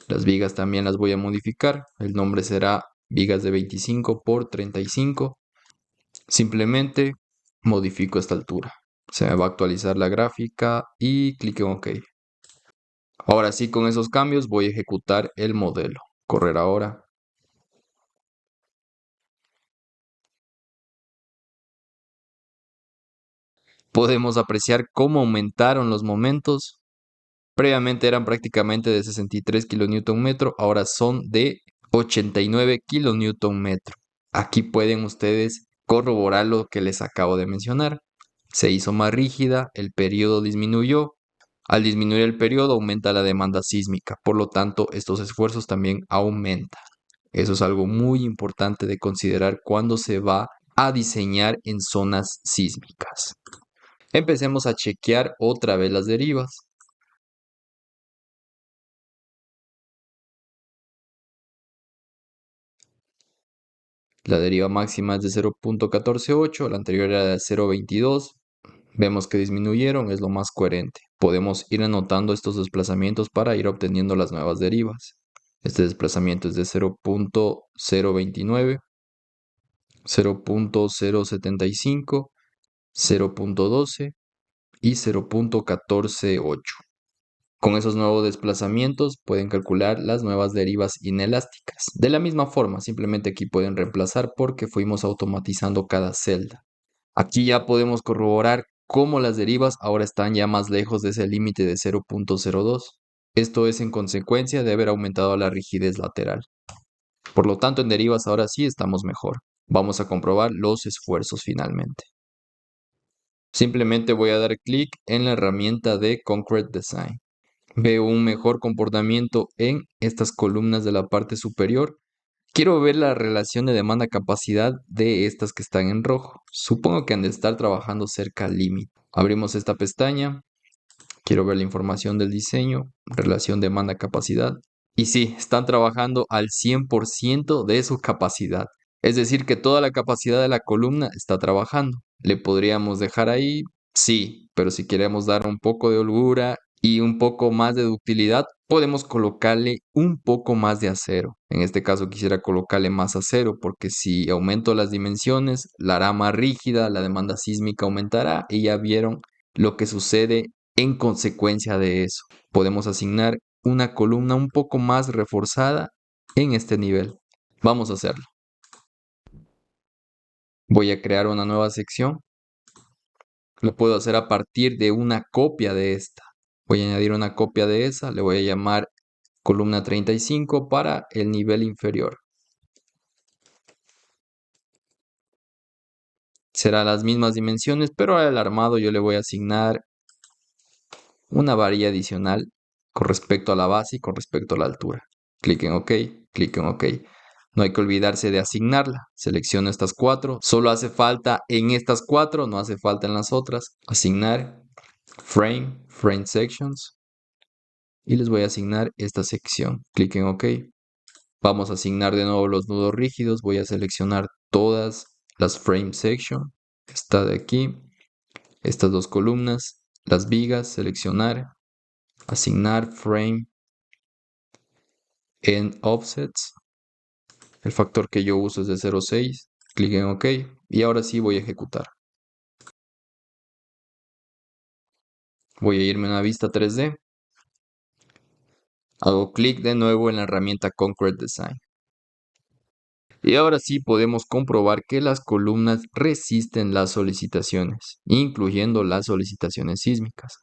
Las vigas también las voy a modificar. El nombre será vigas de 25 por 35. Simplemente modifico esta altura. Se me va a actualizar la gráfica y clic en OK. Ahora sí, con esos cambios voy a ejecutar el modelo. Correr ahora. Podemos apreciar cómo aumentaron los momentos. Previamente eran prácticamente de 63 kN, ahora son de 89 kN. Aquí pueden ustedes corroborar lo que les acabo de mencionar. Se hizo más rígida, el periodo disminuyó. Al disminuir el periodo aumenta la demanda sísmica, por lo tanto estos esfuerzos también aumentan. Eso es algo muy importante de considerar cuando se va a diseñar en zonas sísmicas. Empecemos a chequear otra vez las derivas. La deriva máxima es de 0.148, la anterior era de 0.22. Vemos que disminuyeron, es lo más coherente. Podemos ir anotando estos desplazamientos para ir obteniendo las nuevas derivas. Este desplazamiento es de 0.029, 0.075, 0.12 y 0.148. Con esos nuevos desplazamientos pueden calcular las nuevas derivas inelásticas. De la misma forma, simplemente aquí pueden reemplazar porque fuimos automatizando cada celda. Aquí ya podemos corroborar cómo las derivas ahora están ya más lejos de ese límite de 0.02. Esto es en consecuencia de haber aumentado la rigidez lateral. Por lo tanto, en derivas ahora sí estamos mejor. Vamos a comprobar los esfuerzos finalmente. Simplemente voy a dar clic en la herramienta de Concrete Design. Veo un mejor comportamiento en estas columnas de la parte superior. Quiero ver la relación de demanda-capacidad de estas que están en rojo. Supongo que han de estar trabajando cerca al límite. Abrimos esta pestaña. Quiero ver la información del diseño, relación demanda-capacidad. Y sí, están trabajando al 100% de su capacidad. Es decir, que toda la capacidad de la columna está trabajando. ¿Le podríamos dejar ahí? Sí, pero si queremos dar un poco de holgura y un poco más de ductilidad, podemos colocarle un poco más de acero. En este caso quisiera colocarle más acero porque si aumento las dimensiones, la hará más rígida, la demanda sísmica aumentará y ya vieron lo que sucede en consecuencia de eso. Podemos asignar una columna un poco más reforzada en este nivel. Vamos a hacerlo. Voy a crear una nueva sección. Lo puedo hacer a partir de una copia de esta. Voy a añadir una copia de esa. Le voy a llamar columna 35 para el nivel inferior. Será las mismas dimensiones, pero al armado yo le voy a asignar una varilla adicional con respecto a la base y con respecto a la altura. Clic en OK, clic en OK. No hay que olvidarse de asignarla. Selecciono estas cuatro. Solo hace falta en estas cuatro, no hace falta en las otras. Asignar, frame sections. Y les voy a asignar esta sección. Clic en OK. Vamos a asignar de nuevo los nudos rígidos. Voy a seleccionar todas las frame section. Esta de aquí. estas dos columnas, las vigas, seleccionar, asignar frame en offsets. El factor que yo uso es de 0,6, clic en OK y ahora sí voy a ejecutar. Voy a irme a una vista 3D. Hago clic de nuevo en la herramienta Concrete Design. Y ahora sí podemos comprobar que las columnas resisten las solicitaciones, incluyendo las solicitaciones sísmicas.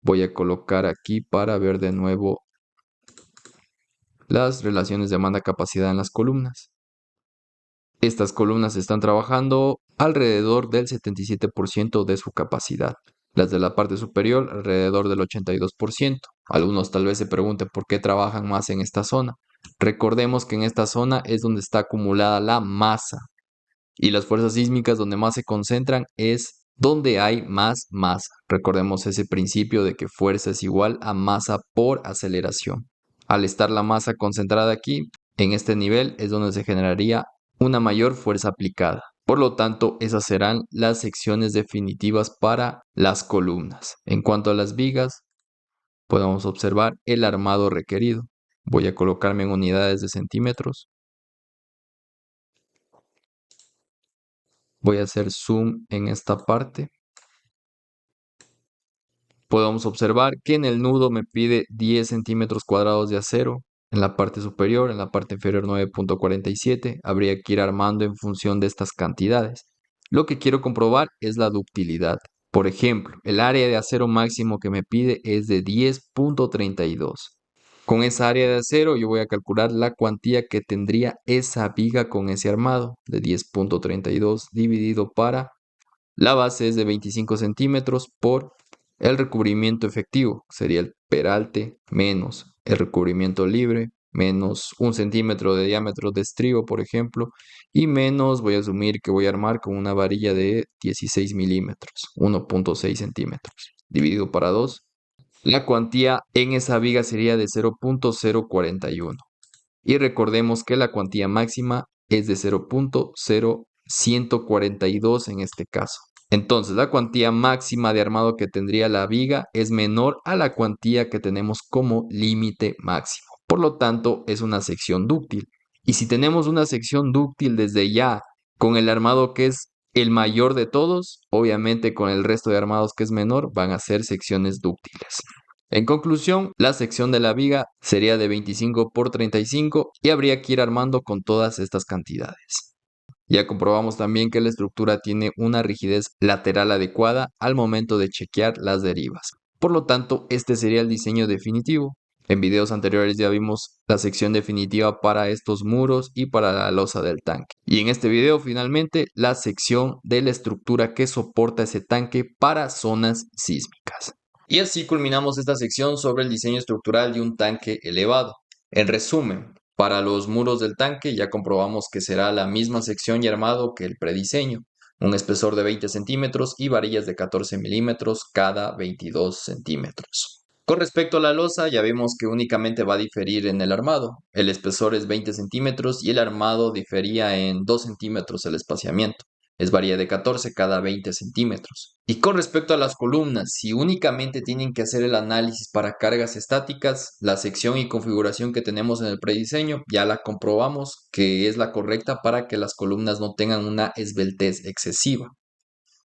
Voy a colocar aquí para ver de nuevo las relaciones demanda-capacidad en las columnas. Estas columnas están trabajando alrededor del 77% de su capacidad. Las de la parte superior alrededor del 82%. Algunos tal vez se pregunten por qué trabajan más en esta zona. Recordemos que en esta zona es donde está acumulada la masa. Y las fuerzas sísmicas donde más se concentran es donde hay más masa. Recordemos ese principio de que fuerza es igual a masa por aceleración. Al estar la masa concentrada aquí, en este nivel es donde se generaría una mayor fuerza aplicada. Por lo tanto, esas serán las secciones definitivas para las columnas. En cuanto a las vigas, podemos observar el armado requerido. Voy a colocarme en unidades de centímetros. Voy a hacer zoom en esta parte. Podemos observar que en el nudo me pide 10 centímetros cuadrados de acero. En la parte superior, en la parte inferior 9,47. Habría que ir armando en función de estas cantidades. Lo que quiero comprobar es la ductilidad. Por ejemplo, el área de acero máximo que me pide es de 10,32. Con esa área de acero yo voy a calcular la cuantía que tendría esa viga con ese armado de 10,32 dividido para la base es de 25 centímetros por el recubrimiento efectivo, sería el peralte menos el recubrimiento libre, menos 1 centímetro de diámetro de estribo, por ejemplo, y menos, voy a asumir que voy a armar con una varilla de 16 milímetros, 1,6 centímetros, dividido para 2. La cuantía en esa viga sería de 0,041. Y recordemos que la cuantía máxima es de 0,0142 en este caso. Entonces, la cuantía máxima de armado que tendría la viga es menor a la cuantía que tenemos como límite máximo. Por lo tanto, es una sección dúctil. Y si tenemos una sección dúctil desde ya con el armado que es el mayor de todos, obviamente con el resto de armados que es menor, van a ser secciones dúctiles. En conclusión, la sección de la viga sería de 25 por 35 y habría que ir armando con todas estas cantidades. Ya comprobamos también que la estructura tiene una rigidez lateral adecuada al momento de chequear las derivas. Por lo tanto, este sería el diseño definitivo. En videos anteriores ya vimos la sección definitiva para estos muros y para la losa del tanque. Y en este video finalmente la sección de la estructura que soporta ese tanque para zonas sísmicas. Y así culminamos esta sección sobre el diseño estructural de un tanque elevado. En resumen, para los muros del tanque ya comprobamos que será la misma sección y armado que el prediseño, un espesor de 20 centímetros y varillas de 14 milímetros cada 22 centímetros. Con respecto a la losa, ya vemos que únicamente va a diferir en el armado. El espesor es 20 centímetros y el armado difería en 2 centímetros el espaciamiento. Es varía de 14 cada 20 centímetros. Y con respecto a las columnas, si únicamente tienen que hacer el análisis para cargas estáticas, la sección y configuración que tenemos en el prediseño ya la comprobamos que es la correcta para que las columnas no tengan una esbeltez excesiva.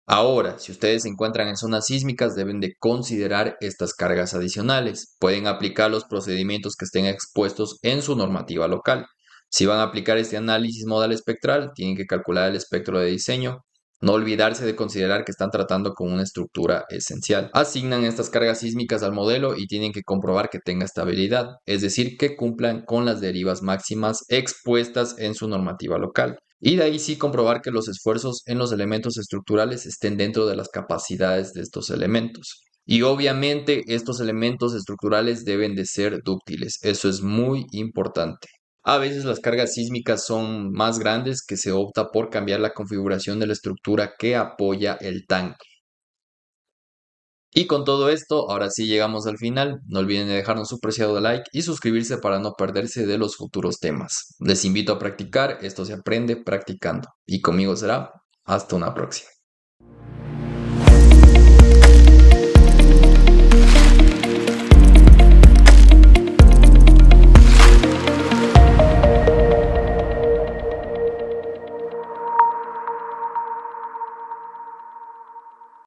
Ahora, si ustedes se encuentran en zonas sísmicas, deben de considerar estas cargas adicionales. Pueden aplicar los procedimientos que estén expuestos en su normativa local. Si van a aplicar este análisis modal espectral, tienen que calcular el espectro de diseño. No olvidarse de considerar que están tratando con una estructura esencial. Asignan estas cargas sísmicas al modelo y tienen que comprobar que tenga estabilidad, es decir, que cumplan con las derivas máximas expuestas en su normativa local. Y de ahí sí comprobar que los esfuerzos en los elementos estructurales estén dentro de las capacidades de estos elementos. Y obviamente estos elementos estructurales deben de ser dúctiles. Eso es muy importante. A veces las cargas sísmicas son más grandes que se opta por cambiar la configuración de la estructura que apoya el tanque. Y con todo esto, ahora sí llegamos al final. No olviden de dejarnos su preciado like y suscribirse para no perderse de los futuros temas. Les invito a practicar, esto se aprende practicando. Y conmigo será hasta una próxima.